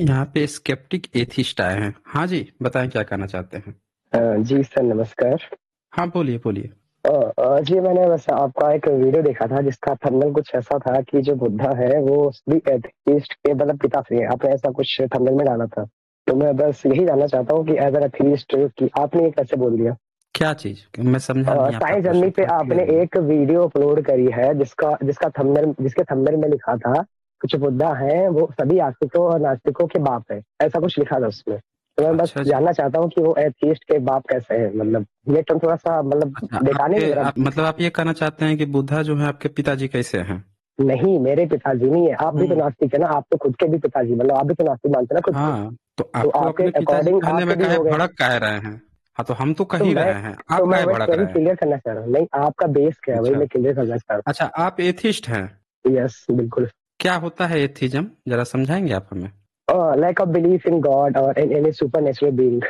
यहाँ पे sceptic atheist आए हैं। हाँ जी, बताएं क्या कहना चाहते हैं। जी सर, नमस्कार। हाँ, बोलिए बोलिए। जी, मैंने बस आपका एक वीडियो देखा था जिसका थंबनेल कुछ ऐसा था कि जो बुद्धा है वो भी एथीस्ट के मतलब पिता से है। आपने ऐसा कुछ थंबनेल में डाला था। तो मैं बस यही जानना चाहता हूँ कि एज एन एथीस्ट कि आपने ये कैसे बोल दिया। क्या चीज, मैं समझा नहीं आपका साइंस जर्नी क्वेश्चन, पे थोड़ा क्लियर आपने बोलिए। एक वीडियो अपलोड करी है जिसके थंबनेल में लिखा था कि जो बुद्धा है वो सभी आस्तिकों और नास्तिकों के बाप है। ऐसा कुछ लिखा था उसमें। तो मैं बस अच्छा जी। जानना चाहता हूँ कि वो एथीस्ट के बाप कैसे है, मतलब ये टर्म थोड़ा सा मतलब अच्छा, बेकार नहीं लग रहा। मतलब आप ये कहना चाहते हैं कि बुद्धा जो है आपके पिताजी कैसे हैं। नहीं, मेरे पिताजी नहीं है। आप भी तो हम्म। नास्तिक है ना, आप तो खुद के भी पिताजी, मतलब आप भी तो नास्तिक मानते हैं ना खुद को। हाँ, तो तो आप तो आपके अपने पिताजी अकॉर्डिंग कहने आपके में भी काहे हो गए। भड़क काहे रहे हैं। हाँ, तो हम तो कह तो ही मैं रहे हैं, तो आप मैं काहे वही भड़क वही रहे हैं। क्लियर करना चाह रहा हूँ। नहीं, आपका बेस क्या है वही अच्छा। मैं क्लियर करना चाह रहा अच्छा, आप एथिस्ट हैं। हूँ। यस, बिल्कुल। क्या होता है एथिज्म, जरा समझाएंगे आप हमें। Lack of belief in God और in any supernatural being.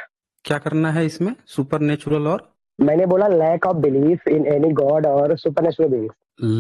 क्या करना है इसमें, सुपर नेचुरल और मैंने बोला lack of belief in any God और supernatural being.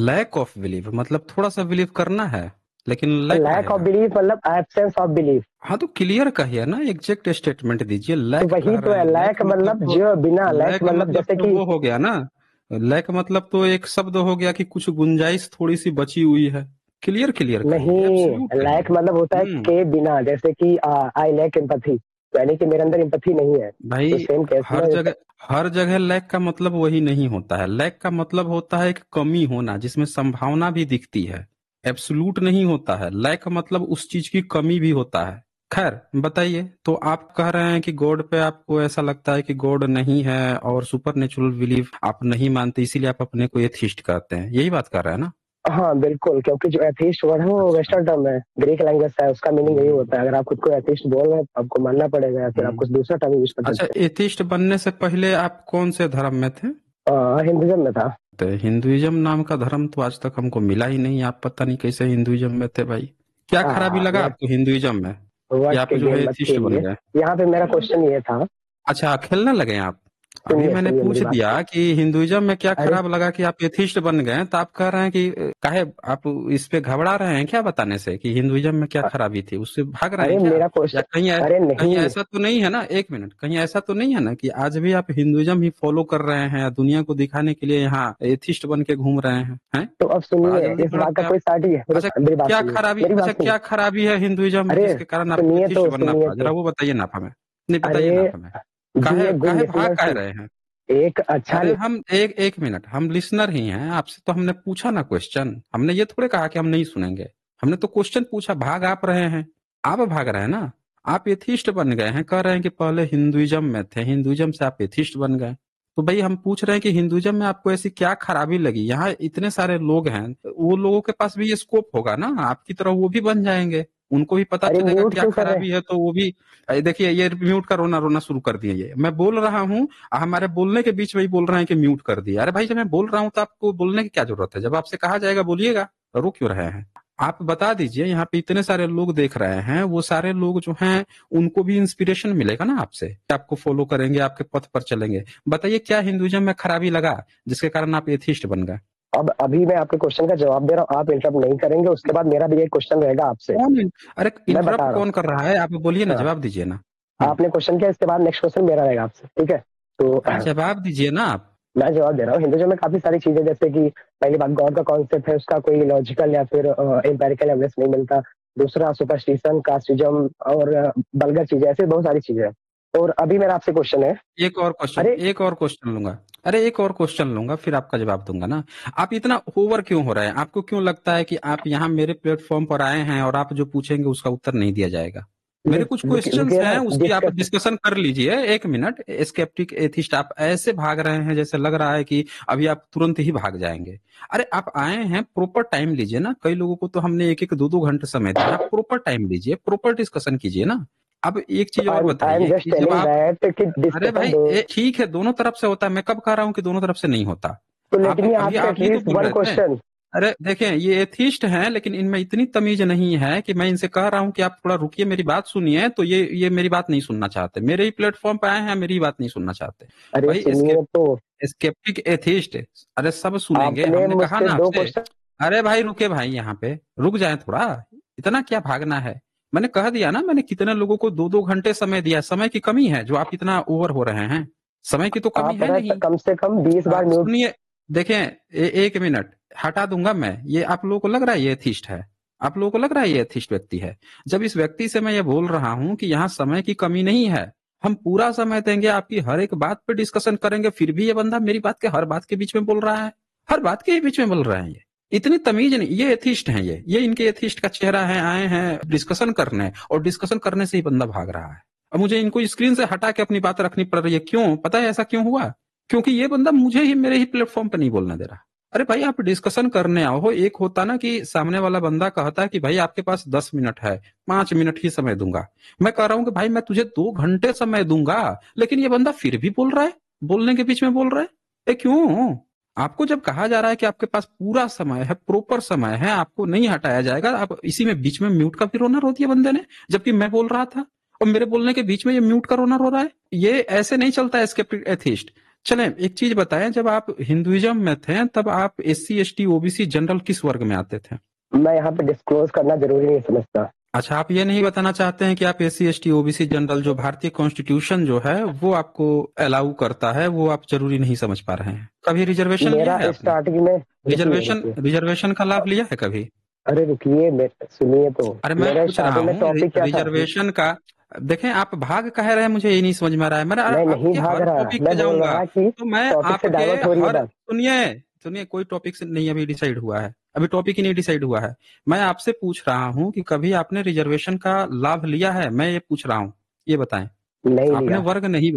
Lack of believe, मतलब थोड़ा सा बिलीव करना है लेकिन लैक लैक ऑफ रहेगा। बिलीफ मतलब एब्सेंस ऑफ बिलीफ। हाँ, तो क्लियर कहिए ना, एग्जैक्ट स्टेटमेंट दीजिए। तो लैक वही कह तो रहे है हैं, लैक लैक मतलब मतलब तो जो बिना लैक लैक मतलब मतलब जैसे तो कि वो हो गया ना। लैक मतलब तो एक शब्द हो गया कि कुछ गुंजाइश थोड़ी सी बची हुई है। क्लियर क्लियर कहिए, एब्सोल्यूट नहीं, कहिए। लैक मतलब होता है के बिना, जैसे कि आई लैक एम्पैथी, यानी कि मेरे अंदर एम्पैथी नहीं है। तो भाई, सेम केस में हर जगह लैक का मतलब वही नहीं होता है। लैक का मतलब होता है एक कमी होना जिसमें संभावना भी दिखती है। एब्सोल्यूट नहीं होता है। लैक मतलब उस चीज की कमी भी होता है। खैर, बताइए। तो आप कह रहे हैं कि गॉड पे आपको ऐसा लगता है कि गॉड नहीं है और सुपर नेचुरल बिलीफ आप नहीं मानते, इसीलिए आप अपने को एथिस्ट कहते हैं, यही बात कर रहे हैं ना। हाँ बिल्कुल, क्योंकि जो एथीस्ट वर्ड है वो अच्छा। वेस्टर्न टर्म है, ग्रीक लैंग्वेज का है, उसका मीनिंग यही हम्म। होता है। अगर आप खुद को एथीस्ट बोल रहे हैं तो आपको मानना पड़ेगा, या फिर आप हम्म। कुछ दूसरा टर्म यूज कर अच्छा, सकते एथिस्ट बनने से पहले आप कौन से धर्म में थे। हैं। हिंदुज्म में था। तो हिंदुइज्म नाम का धर्म तो आज तक हमको मिला ही नहीं। आप पता नहीं कैसे हिंदुइज्म में थे भाई। क्या खराबी लगा मैं आपको हिंदुइज्म में कि वर्ड्स आप के जो है गेम मत एथिस्ट बन खेलिए। गए। यहाँ पे मेरा क्वेश्चन ये था। अच्छा, खेलने लगे हैं आप। अभी सुनिए मैंने सुनिए मेरी पूछ बात। दिया कि हिंदुइज्म में क्या अरे खराब लगा कि आप एथिस्ट बन गए, तो आप कह रहे हैं कि काहे आप इस पे घबरा रहे हैं क्या बताने से कि हिंदुइज्म में क्या खराबी थी, उससे भाग रहे अरे हैं क्या। मेरा या क्वेश्चन, कहीं अरे कहीं नहीं। ऐसा तो नहीं है ना, एक मिनट, कहीं ऐसा तो नहीं है ना कि आज भी आप हिंदुइज्म ही फॉलो कर रहे हैं, दुनिया को दिखाने के लिए यहाँ एथिस्ट बन के घूम रहे हैं। तो अब बड़ा सुनिए, जल्दी इस भड़क बात का गए आप। कोई स्टार्ट ही है, अच्छा, मेरी बात क्या सुनिए, खराबी, मेरी अच्छा बात सुनिए। क्या खराबी है हिंदुइज्म में अरे जिसके कारण आपको सुनिए एथिस्ट तो बनना सुनिए पड़ा, जरा तो। वो बताइए ना आप हमें। नहीं, बताइए ना आप अरे हमें। बी काहे ए गुड काहे भाग लिसनर काहे टू, रहे हैं। एक अच्छा अरे हम एक एक मिनट, हम लिसनर ही हैं, आपसे तो हमने पूछा ना क्वेश्चन। हमने ये थोड़े कहा कि हम नहीं सुनेंगे। हमने तो क्वेश्चन पूछा, भाग आप रहे हैं। आप भाग रहे हैं ना। आप एथिस्ट बन गए हैं, कह रहे हैं कि पहले हिंदुइज्म में थे, हिंदुइज्म से आप एथिस्ट बन गए। तो भाई हम पूछ रहे हैं कि हिंदुइज्म में आपको ऐसी क्या खराबी लगी। यहाँ इतने सारे लोग हैं, वो लोगों के पास भी ये स्कोप होगा ना, आपकी तरह वो भी बन जाएंगे। उनको भी पता अरे चलेगा म्यूट क्या क्यों कर रहे खराबी है, तो वो भी। देखिए, ये म्यूट का रोना रोना शुरू कर दिए। ये मैं बोल रहा हूँ, हमारे बोलने के बीच में ही बोल रहे हैं कि म्यूट कर दिया। अरे भाई, जब मैं बोल रहा हूँ तो आपको बोलने की क्या जरूरत है। जब आपसे कहा जाएगा बोलिएगा, रो क्यों रहे हैं। आप बता दीजिए, यहाँ पे इतने सारे लोग देख रहे हैं, वो सारे लोग जो हैं उनको भी इंस्पिरेशन मिलेगा ना आपसे, आपको फॉलो करेंगे, आपके पथ पर चलेंगे। बताइए, क्या हिंदुइज्म में खराबी लगा जिसके कारण आप एथिस्ट बन गए। अब अभी मैं आपके क्वेश्चन का जवाब दे रहा हूँ, आप इंटरप्ट नहीं करेंगे, उसके बाद मेरा भी एक क्वेश्चन रहेगा आपसे। अरे मैं इंटरप्ट बता रहा कौन कर रहा है, आप बोलिए ना, हूँ। हाँ, जवाब दीजिए ना। आपने क्वेश्चन किया, इसके बाद नेक्स्ट क्वेश्चन मेरा रहेगा आपसे, ठीक है। तो अरे जवाब दीजिए ना आप। मैं जवाब दे रहा हूँ। हिंदुइज्म में काफी सारी चीजें, जैसे कि पहली बात, गॉड का कॉन्सेप्ट है, उसका कोई लॉजिकल या फिर एम्पेरिकल एविडेंस नहीं मिलता। दूसरा, सुपरस्टिशन, कास्टिज्म और बल्गर चीजें, ऐसे बहुत सारी चीजें हैं। और अभी मेरा आपसे क्वेश्चन है। एक और क्वेश्चन, अरे एक और क्वेश्चन लूंगा। अरे एक और क्वेश्चन लूंगा, फिर आपका जवाब दूंगा ना। आप इतना ओवर क्यों हो रहे हैं। आपको क्यों लगता है कि आप यहाँ मेरे प्लेटफॉर्म पर आए हैं और आप जो पूछेंगे उसका उत्तर नहीं दिया जाएगा। मेरे कुछ क्वेश्चंस रुकिए ना, हैं, उसकी आप डिस्कस। डिस्कशन कर लीजिए। एक मिनट। स्केप्टिक एथिस्ट, आप ऐसे भाग रहे हैं जैसे लग रहा है कि अभी आप तुरंत ही भाग जाएंगे। अरे आप आए हैं, प्रॉपर टाइम लीजिए ना। कई लोगों को तो हमने एक एक दो दो घंटे समय दिया, आप प्रॉपर टाइम लीजिए, प्रॉपर डिस्कशन कीजिए ना। अब एक चीज और आई एम बताइए जस्ट कि जब टेलिंग आप, दैट कि अरे डिस्कशन भाई, दो। ठीक है, दोनों तरफ से होता है। मैं कब कह रहा हूँ कि दोनों तरफ से नहीं होता। तो लेट आप मी अभी आस्क आप ही तो एटलीस्ट बोल वन रहे थे। क्वेश्चन। अरे देखें, ये एथिस्ट हैं लेकिन इनमें इतनी तमीज नहीं है कि मैं इनसे कह रहा हूँ कि आप थोड़ा रुकिए, मेरी बात सुनिए, तो ये मेरी बात नहीं सुनना चाहते। मेरे ही प्लेटफॉर्म पे आए हैं, मेरी बात नहीं सुनना चाहते। अरे भाई सुनिए तो। स्केप्टिक एथिस्ट, अरे सब सुनेंगे, आपने हमने कहा मुझसे ना दो आपसे। क्वेश्चन। अरे भाई रुके भाई, यहाँ पे रुक जाए थोड़ा। इतना क्या भागना है। मैंने कह दिया ना, मैंने कितने लोगों को 2-2 घंटे समय दिया। समय की कमी है जो आप इतना ओवर हो रहे हैं, समय की तो कमी आप है ना नहीं। कम से कम 20 बार म्यूट। सुनिए, देखें, 1 मिनट हटा दूंगा मैं। ये आप लोगों को लग रहा है ये एथिस्ट है? आप लोगों को लग रहा है ये एथिस्ट व्यक्ति है? जब इस व्यक्ति से मैं ये बोल रहा हूं कि यहाँ समय की कमी नहीं है, हम पूरा समय देंगे, आपकी हर एक बात पे डिस्कशन करेंगे, फिर भी ये बंदा मेरी बात के हर बात के बीच में बोल रहा है। हर बात के बीच में बोल रहे हैं ये। इतनी तमीज नहीं, ये एथिस्ट हैं ये इनके एथिस्ट का चेहरा है। आए हैं डिस्कशन करने, और डिस्कशन करने से ही बंदा भाग रहा है। अब मुझे इनको स्क्रीन से हटा के अपनी बात रखनी पड़ रही है। क्यों? पता है ऐसा क्यों हुआ? क्योंकि ये बंदा मुझे ही मेरे ही प्लेटफॉर्म पे नहीं बोलने दे रहा। अरे भाई, आप डिस्कशन करने आओ हो। एक होता ना कि सामने वाला बंदा कहता है कि भाई आपके पास 10 मिनट है, 5 मिनट ही समय दूंगा। मैं कह रहा हूं कि भाई मैं तुझे 2 घंटे समय दूंगा, लेकिन ये बंदा फिर भी बोल रहा है, बोलने के बीच में बोल रहा है। ये क्यों? आपको जब कहा जा रहा है कि आपके पास पूरा समय है, प्रॉपर समय है, आपको नहीं हटाया जाएगा, आप इसी में बीच में म्यूट का भी रोना रो दिया बंदे ने, जबकि मैं बोल रहा था और मेरे बोलने के बीच में ये म्यूट का रोना रो रहा है। ये ऐसे नहीं चलता है स्क्रिप्टेड एथिस्ट। चलें, एक चीज बताएं, जब आप हिंदुइज्म में थे तब आप SC ST OBC जनरल किस वर्ग में आते थे? मैं यहाँ पे डिस्क्लोज करना जरूरी नहीं समझता। अच्छा, आप ये नहीं बताना चाहते हैं कि आप SC ST OBC जनरल, जो भारतीय कॉन्स्टिट्यूशन जो है वो आपको अलाउ करता है, वो आप जरूरी नहीं समझ पा रहे हैं? कभी रिजर्वेशन लिया मेरा है आपने? स्टार्टिंग में, रुकिए रिजर्वेशन रुकिए, रिजर्वेशन का लाभ लिया है कभी? अरे रुकिए, सुनिए तो। अरे मैं मेरा पूछ रहा स्टार्टिंग में हूँ टॉपिक क्या था? रिजर्वेशन का। देखें, आप भाग कह रहे हैं, मुझे ये नहीं समझ में आ रहा है। मैं मैं नहीं आपके भाग हर रहा, टॉपिक पे मैं बोल जाऊंगा, रहा कि तो मैं टॉपिक से आपके डाइवर्ट हो रही है हर, बात। सुनिए सुनिए, कोई टॉपिक से नहीं अभी डिसाइड हुआ है, अभी टॉपिक ही नहीं डिसाइड हुआ है। मैं आपसे पूछ रहा हूँ कि कभी आपने रिजर्वेशन का लाभ लिया है? मैं ये पूछ रहा हूँ, ये बताएं। नहीं आपने लिया। वर्ग नहीं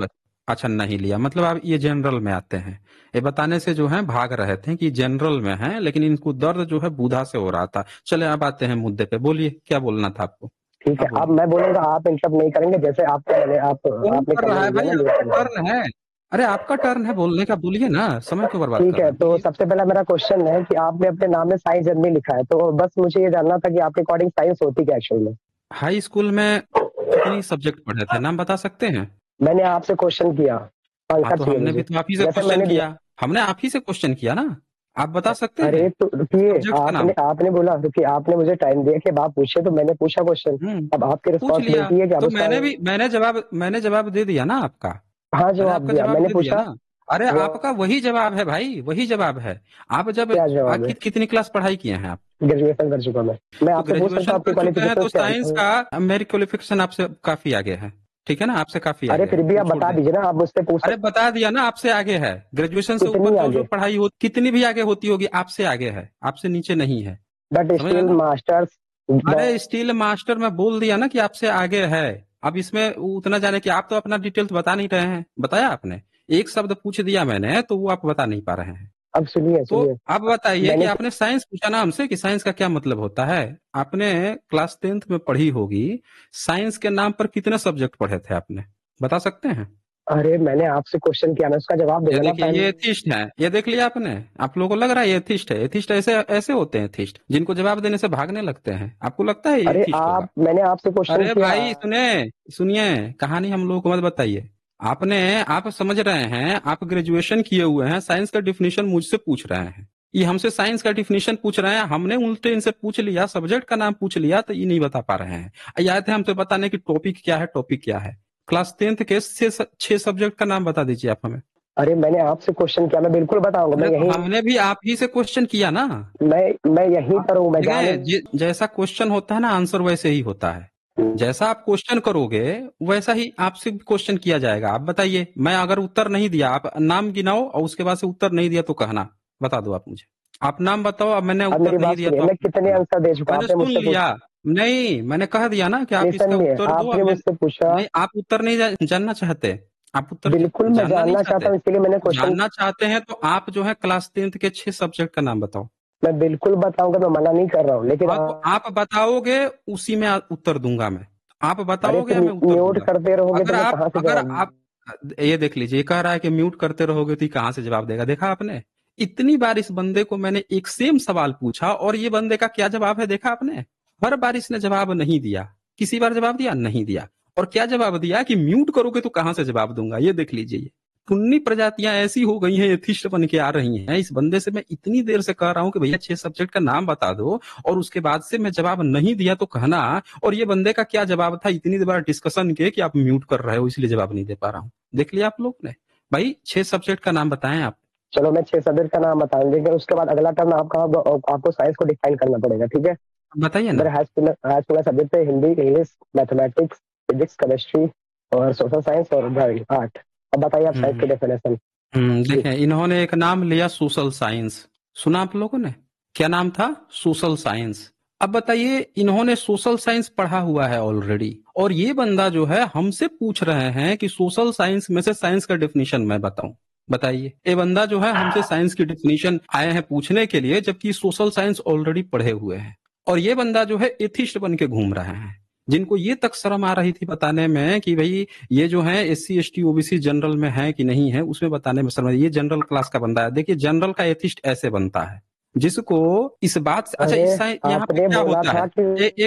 अच्छा, नहीं लिया, मतलब आप ये जनरल में आते हैं। ये बताने से जो है भाग रहे थे कि जनरल में है, लेकिन इनको दर्द जो है बूढ़ा से हो रहा था। चले, अब आते हैं मुद्दे पे। बोलिए, क्या बोलना था आपको? ठीक आप है, अब बोलिए। मैं बोलूंगा, आप इंटरप्ट नहीं करेंगे, जैसे आपको मैंने कौन आपने कर रहा है कमेंट दिया भाई? ना आपका म्यूट। टर्न है। अरे आपका टर्न है बोलने का, बोलिए ना, समय क्यों बर्बाद ठीक कर है, रहे हैं? तो बोलिए। सबसे पहला मेरा क्वेश्चन है कि आपने अपने नाम में साइंस जर्नी लिखा है, तो बस मुझे ये जानना था कि आपके अकॉर्डिंग साइंस होती क्या एक्चुअल में। हाई स्कूल में कितनी सब्जेक्ट पढ़े थे, नाम बता सकते हैं? मैंने आपसे क्वेश्चन किया, हाँ, आंसर तो चाहिए हमने भी मुझे, तो आप ही से जैसे क्वेश्चन मैंने दिया। किया। हमने आप ही से क्वेश्चन किया ना। आप बता सकते हैं अरे तो रुकिए, सब्जेक्ट का नाम? आपने आपने बोला, रुकिए, आपने मुझे टाइम दिया कि अब आप पूछे, तो मैंने पूछा क्वेश्चन। अब आपकी पूछ लिया। रिस्पॉन्सिबिलिटी है कि आप तो उसका। मैंने जवाब दे दिया ना आपका। हाँ, मैंने जवाब आपका दिया, जवाब मैंने दे दिया पूछा। ना। अरे वो आपका वही जवाब है भाई, वही जवाब है। आप जब क्या जवाब है? कितनी क्लास पढ़ाई किए हैं आप? ग्रेजुएशन कर चुका मैं तो आपसे पूछ सकता ग्रेजुएशन हूँ आपकी कर चुके हैं क्वालिफिकेशन तो क्या साइंस है? का मेरी क्वालिफिकेशन आपसे काफी आगे है। ठीक है ना, आपसे काफी अरे आगे फिर है, भी वो आप छोड़ बता दें। दीजिए ना, आप मुझसे पूछ अरे सकते। बता दिया ना, आपसे आगे है। ग्रेजुएशन से ऊपर कितनी जो जो आगे? पढ़ाई हो, कितनी भी आगे होती होगी, आपसे आगे है, आपसे नीचे नहीं है। बट समझ आया स्टिल ना? मास्टर्स। अरे स्टील मास्टर में बोल दिया ना कि आपसे आगे है। अब इसमें उतना जाने कि आप तो अपना डिटेल तो बता नहीं रहे हैं। बताया आपने? एक शब्द पूछ दिया मैंने, तो वो आप बता नहीं पा रहे हैं। अब सुनिए तो सुनिए, आप बताइए कि मैंने आपने साइंस पूछा ना हमसे, कि साइंस का क्या मतलब होता है। आपने क्लास 10th में पढ़ी होगी। साइंस के नाम पर कितने सब्जेक्ट पढ़े थे आपने? बता सकते हैं? अरे मैंने आपसे क्वेश्चन किया, मैं उसका जवाब ये दूंगा ना देखिए, पहले। ये एथिस्ट है, ये देख लिया आपने? आप लोगों को लग रहा है ये एथिस्ट है? एथिस्ट ऐसे ऐसे होते हैं एथिस्ट, जिनको जवाब देने से भागने लगते हैं। आपको लगता है ये अरे एथिस्ट होगा? मैंने आपसे क्वेश्चन अरे किया। भाई सुने, सुनिए, कहानी हम लोगों को मत बताइए। आप समझ रहे हैं, आप ग्रेजुएशन किए हुए हैं, साइंस का डिफिनीशन मुझसे पूछ रहे हैं। ये हमसे साइंस का डिफिनीशन पूछ रहे हैं, हमने उल्टे इनसे पूछ लिया, सब्जेक्ट का नाम पूछ लिया, तो ये नहीं बता पा रहे हैं। ये आए थे हमसे बताने की टॉपिक क्या है, टॉपिक क्या है। क्लास 10th के 6 सब्जेक्ट का नाम बता दीजिए आप हमें। अरे मैंने आपसे क्वेश्चन किया, मैं बिल्कुल बताऊंगा, मैं अरे तो यही हमने भी आप ही से क्वेश्चन किया ना। मैं यहीं पर हूँ, मैं जाने। देखें, जैसा क्वेश्चन होता है ना, आंसर वैसे ही होता है। जैसा आप क्वेश्चन करोगे, वैसा ही आपसे क्वेश्चन किया जाएगा। आप बताइए, मैं अगर उत्तर नहीं दिया, आप नाम गिनाओ और उसके बाद से उत्तर नहीं दिया तो कहना। बता दो आप मुझे। आप नाम बताओ, अब मैंने अब उत्तर मेरी नहीं बात दिया सुनिए, तो आप मैं कितने कहना। आंसर दे चुका, मैंने आपने सुन मुझसे पूछ। लिया। नहीं, मैंने कह दिया ना कि आप नहीं इसका सुनिए, उत्तर दो। आपने मुझसे पूछा। नहीं, आप उत्तर नहीं जानना चाहते। आप उत्तर बिल्कुल मैं जानना नहीं जानना चाहते। चाहता हूँ, इसके लिए मैंने क्वेश्चन। जानना चाहते हैं तो आप जो है क्लास 10th के 6 सब्जेक्ट का नाम बताओ। मैं बिल्कुल बताऊंगा, मैं मना नहीं कर रहा हूँ, लेकिन हाँ, तो आप बताओगे, उसी में उत्तर दूंगा मैं। आप अरे बताओगे, फिर मैं उत्तर म्यूट दूंगा। करते रहोगे तो अगर मैं आप कहाँ से अगर जवाब दूंगा? आप ये देख लीजिए, ये कह रहा है कि म्यूट करते रहोगे तो ये कहाँ से जवाब देगा। देखा आपने? इतनी बार इस बंदे को मैंने एक सेम सवाल पूछा, और ये बंदे का क्या जवाब है देखा आपने? हर बार इसने जवाब नहीं दिया। किसी बार जवाब दिया? नहीं दिया। और क्या जवाब दिया कि म्यूट करोगे तो कहाँ से जवाब दूंगा। ये देख लीजिए, टुन्नी प्रजातियां ऐसी हो गई हैं, एथिस्ट बन के आ रही हैं। इस बंदे से मैं इतनी देर से कह रहा हूं कि भैया 6 सब्जेक्ट का नाम बता दो, और उसके बाद से मैं जवाब नहीं दिया तो कहना। और ये बंदे का क्या जवाब था इतनी देर डिस्कशन के कि आप म्यूट कर रहे हो इसलिए जवाब नहीं दे पा रहा हूँ। देख लिया आप लोग ने? भाई 6 सब्जेक्ट का नाम बताएं आप। चलो मैं 6 सब्जेक्ट का नाम बताऊंगी, लेकिन उसके बाद अगला टर्म आपको साइंस को डिफाइन करना पड़ेगा, ठीक है? बताइए मेरे ना। हाई स्कूल का सब्जेक्ट है Hindi, English, mathematics, physics, chemistry और सोशल साइंस और ड्राइंग आर्ट। अब बताइए आप साइंस की डेफिनेशन। देखें, इन्होंने एक नाम लिया सोशल साइंस, सुना आप लोगों ने? क्या नाम था? Social science. अब बताइए, इन्होंने सोशल साइंस पढ़ा हुआ है ऑलरेडी, और ये बंदा जो है हमसे पूछ रहे हैं कि सोशल साइंस में से साइंस का डेफिनेशन मैं बताऊं। बताइए, ये बंदा जो है हमसे साइंस की डेफिनेशन आए हैं पूछने के लिए, जबकि सोशल साइंस ऑलरेडी पढ़े हुए हैं। और ये बंदा जो है एथिस्ट बन के घूम रहे हैं, जिनको ये तक शर्म आ रही थी बताने में कि भाई ये जो है SC ST OBC जनरल में है कि नहीं है, उसमें बताने में शर्म। ये जनरल क्लास का बंदा है। देखिए, जनरल का एथिस्ट ऐसे बनता है जिसको इस बात से, अच्छा अरे इस यहाँ पे आपने क्या बोला होता था है? कि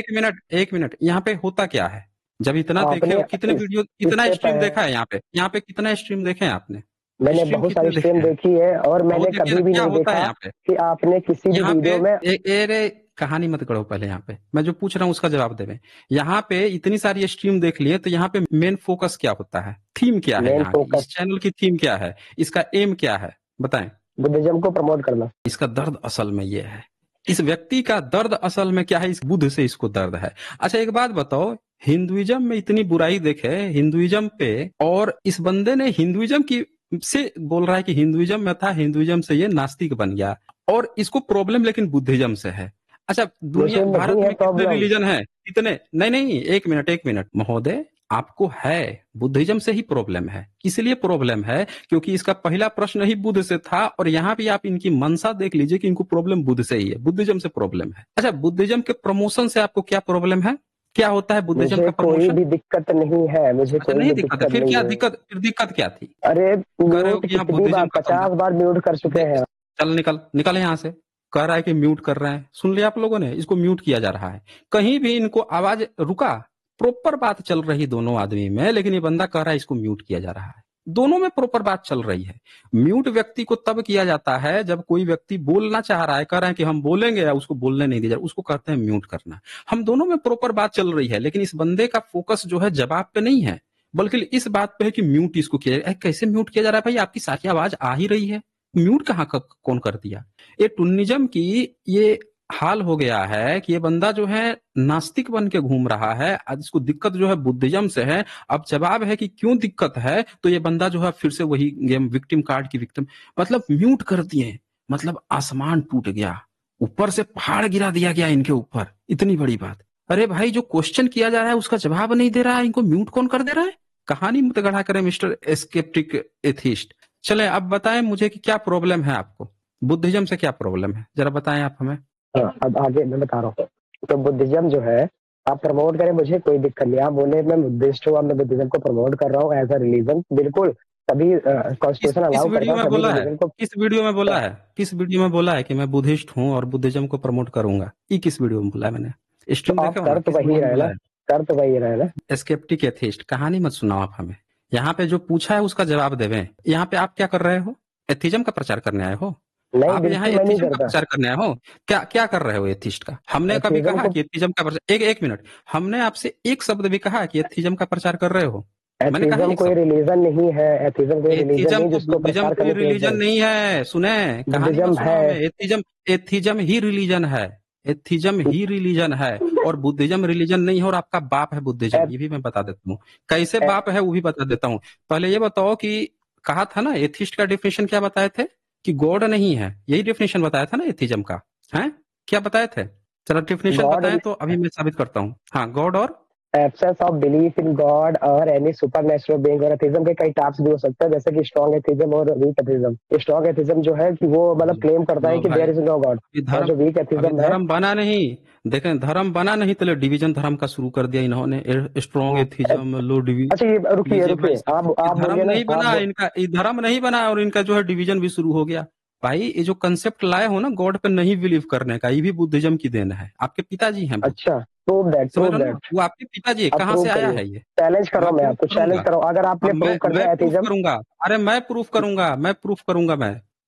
एक मिनट, यहाँ पे होता क्या है? जब इतना देखे आपने हो, कितने वीडियो, कितना इससे स्ट्रीम देखा है यहाँ पे कितना स्ट्रीम देखे हैं आपने? मैंने स्ट्रीम बहुत सारी कितने देखे स्ट्रीम हैं? देखी है, और वो मैंने देखिए ना कभी भी क्या नहीं होता है देखा यहाँ पे। कि आपने किसी भी यहाँ पे वीडियो में। रे कहानी मत करो, पहले यहाँ पे मैं जो पूछ रहा हूँ उसका जवाब देवे। यहाँ पे इतनी सारी स्ट्रीम देख लिए, तो यहाँ पे मेन फोकस क्या होता है? थीम क्या है मेन यहाँ की? इस फोकस चैनल की थीम क्या है? इसका एम क्या है? बताएं। बुद्धिज्म को प्रमोट करना। इसका दर्द असल में ये है, इस व्यक्ति का दर्द असल में क्या है? इस बुद्ध से इसको दर्द है। अच्छा एक बात बताओ, हिंदुइज्म में इतनी बुराई देखे हिंदुइज्म पे, और इस बंदे ने हिंदुइज्म की से बोल रहा है कि हिंदुइज्म में था, हिंदुइज्म से ये नास्तिक बन गया, और इसको प्रॉब्लम लेकिन बुद्धिज्म से है। अच्छा, दुनिया मुझे भारत नहीं है में कितने प्रॉब्लम। रिलीजन है? कितने? नहीं नहीं, एक मिनट महोदय, आपको है बुद्धिज्म से ही प्रॉब्लम है। इसलिए प्रॉब्लम है क्योंकि इसका पहला प्रश्न ही बुद्ध से था, और यहाँ भी आप इनकी मंशा देख लीजिए कि इनको प्रॉब्लम बुद्ध से ही है, बुद्धिज्म से प्रॉब्लम है। अच्छा, बुद्धिज्म के प्रमोशन से आपको क्या प्रॉब्लम है? क्या होता है बुद्धिज्म मुझे का कोई प्रमोशन? भी दिक्कत नहीं है, मुझे अच्छा कोई नहीं भी दिक्कत है, दिक्कत फिर नहीं क्या है। दिक्कत, फिर दिक्कत क्या थी? अरे कह रहे हो म्यूट कि यहाँ कितनी बार, बुद्धिज्म का बंदा, 50 बार म्यूट कर चुके हैं। चल निकल निकल यहाँ से। कह रहा है कि म्यूट कर रहे हैं, सुन लिया आप लोगों ने? इसको म्यूट किया जा रहा है। कहीं भी इनको आवाज रुका, प्रॉपर बात चल रही दोनों आदमी में, लेकिन ये बंदा कह रहा है इसको म्यूट किया जा रहा है। दोनों में प्रॉपर बात चल रही है। म्यूट व्यक्ति को तब किया जाता है जब कोई व्यक्ति बोलना चाह रहा है, कह रहा है कि हम बोलेंगे, या उसको बोलने नहीं दिया जा रहा, उसको कहते हैं म्यूट करना। हम दोनों में प्रॉपर बात चल रही है, लेकिन इस बंदे का फोकस जो है जवाब पे नहीं है, बल्कि इस बात पे है कि म्यूट इसको किया जाए। कैसे म्यूट किया जा रहा है भाई? आपकी सारी आवाज आ ही रही है, म्यूट कहाँ कौन कर दिया? ये टुन्निज्म की ये हाल हो गया है कि ये बंदा जो है नास्तिक बन के घूम रहा है। आज इसको दिक्कत जो है बुद्धिज्म से है। अब जवाब है कि क्यों दिक्कत है, तो ये बंदा जो है फिर से वही गेम, विक्टिम कार्ड की विक्टिम, मतलब म्यूट कर दिए, मतलब आसमान टूट गया, ऊपर से पहाड़ गिरा दिया गया इनके ऊपर, इतनी बड़ी बात। अरे भाई, जो क्वेश्चन किया जा रहा है उसका जवाब नहीं दे रहा है, इनको म्यूट कौन कर दे रहा है? कहानी मत गढ़ा करें मिस्टर एस्केप्टिक एथिस्ट। चले अब बताएं मुझे कि क्या प्रॉब्लम है आपको, बुद्धिज्म से क्या प्रॉब्लम है, जरा बताएं आप हमें। हाँ, अब आगे मैं बता रहा हूँ। तो बुद्धिज्म जो है, आप प्रमोट करें, मुझे कोई दिक्कत नहीं। आप बोले मैं बुद्धिस्ट हूँ, अब मैं बुद्धिज्म को प्रमोट कर रहा हूँ एज अ रिलीजन, बिल्कुल। तभी कॉन्स्टिट्यूशन किस अलाउ करता वीडियो है में सभी बोला है? रिलीजन को। किस वीडियो में बोला है? किस वीडियो में बोला है कि मैं बुद्धिस्ट हूँ और बुद्धिज्म को प्रमोट करूंगा? ये किस वीडियो में बोला है मैंने? तो स्ट्रीम आप देखे हो ना, कर तो किस वही वीडियो में रहे बोला ना, है? कर तो वही रहे ना। एस्केप्टिक एथिस्ट, कहानी मत सुनाओ आप हमें। यहाँ पे जो पूछा है उसका जवाब देवें। यहाँ पे आप क्या कर रहे हो? एथिज्म का प्रचार करने आए हो? नहीं, आप यहाँ बिल्कुल मैं नहीं एथिज्म का करता। प्रचार करने आए हो? क्या क्या कर रहे हो एथिस्ट का? हमने कभी एथिज्म कहा को, कि एथिज्म का प्रचार, एक मिनट, हमने आपसे एक शब्द भी कहा कि एथिज्म का प्रचार कर रहे हो? मैंने कहा एथिज्म एक कोई शब्द? रिलीजन नहीं है, एथिज्म कोई रिलीजन एथिज्म नहीं को, जिसको बुद्धिज्म प्रचार कोई करने की जरूरत रिलीजन है। नहीं है, सुने, कहानी मत बुद्धिज्म सुनाओ है। हमें। एथिज्म, एथिज्म ही रिलीजन है, एथिज्म ही रिलीजन है, और बुद्धिज्म रिलीजन नहीं है, और आपका बाप है बुद्धिज्म, ये भी मैं बता देता हूँ। कैसे बाप है वो भी बता देता हूँ। पहले ये बताओ कि कहा था ना एथिस्ट का डेफिनेशन क्या बताए थे? कि गॉड नहीं है, यही डेफिनेशन बताया था ना एथिज्म का, है? क्या बताए थे? चलो डेफिनेशन गॉड, बताएं तो अभी मैं साबित करता हूँ। हाँ, गॉड और absence of belief in God और एनी सुपर नेचुरल बीइंग। और एथिज्म के कई टाइप्स भी हो सकते हैं, जैसे कि स्ट्रॉन्ग एथिज्म और वीक एथिज्म। स्ट्रॉन्ग एथिज्म जो है कि वो मतलब क्लेम करता है लो कि भाई, देयर इज नो गॉड। अभी और धर्म, जो वीक अभी एथिज्म है, धर्म बना नहीं। देखें, धर्म बना नहीं तो डिवीजन धर्म का शुरू कर दिया इन्होंने, स्ट्रॉन्ग एथिज्म, लो अच्छा ये रुकिए लीजिए भाई रुकिए, साहब। ये आप धर्म बोलिए ना, नहीं बना इनका, ये धर्म नहीं बना, और इनका जो है डिवीजन भी शुरू हो गया। भाई, ये जो कंसेप्ट लाए हो ना गॉड पे नहीं बिलीव करने का, ये भी बुद्धिज्म की देन है। आपके पिताजी हैं बुद्ध, अच्छा प्रूव दैट, समझ प्रूव रहे हो ना, दैट। वो आपके पिताजी है, आप कहाँ प्रूव से आया करिए, है ये? चैलेंज करो, मैं मैं प्रूफ आपको चैलेंज करूंगा। करो, अगर आपने अब प्रूव कर मैं दिया प्रूफ एथिज्म। करूंगा। अरे मैं प्रूफ करूंगा, मैं प्रूफ करूंगा,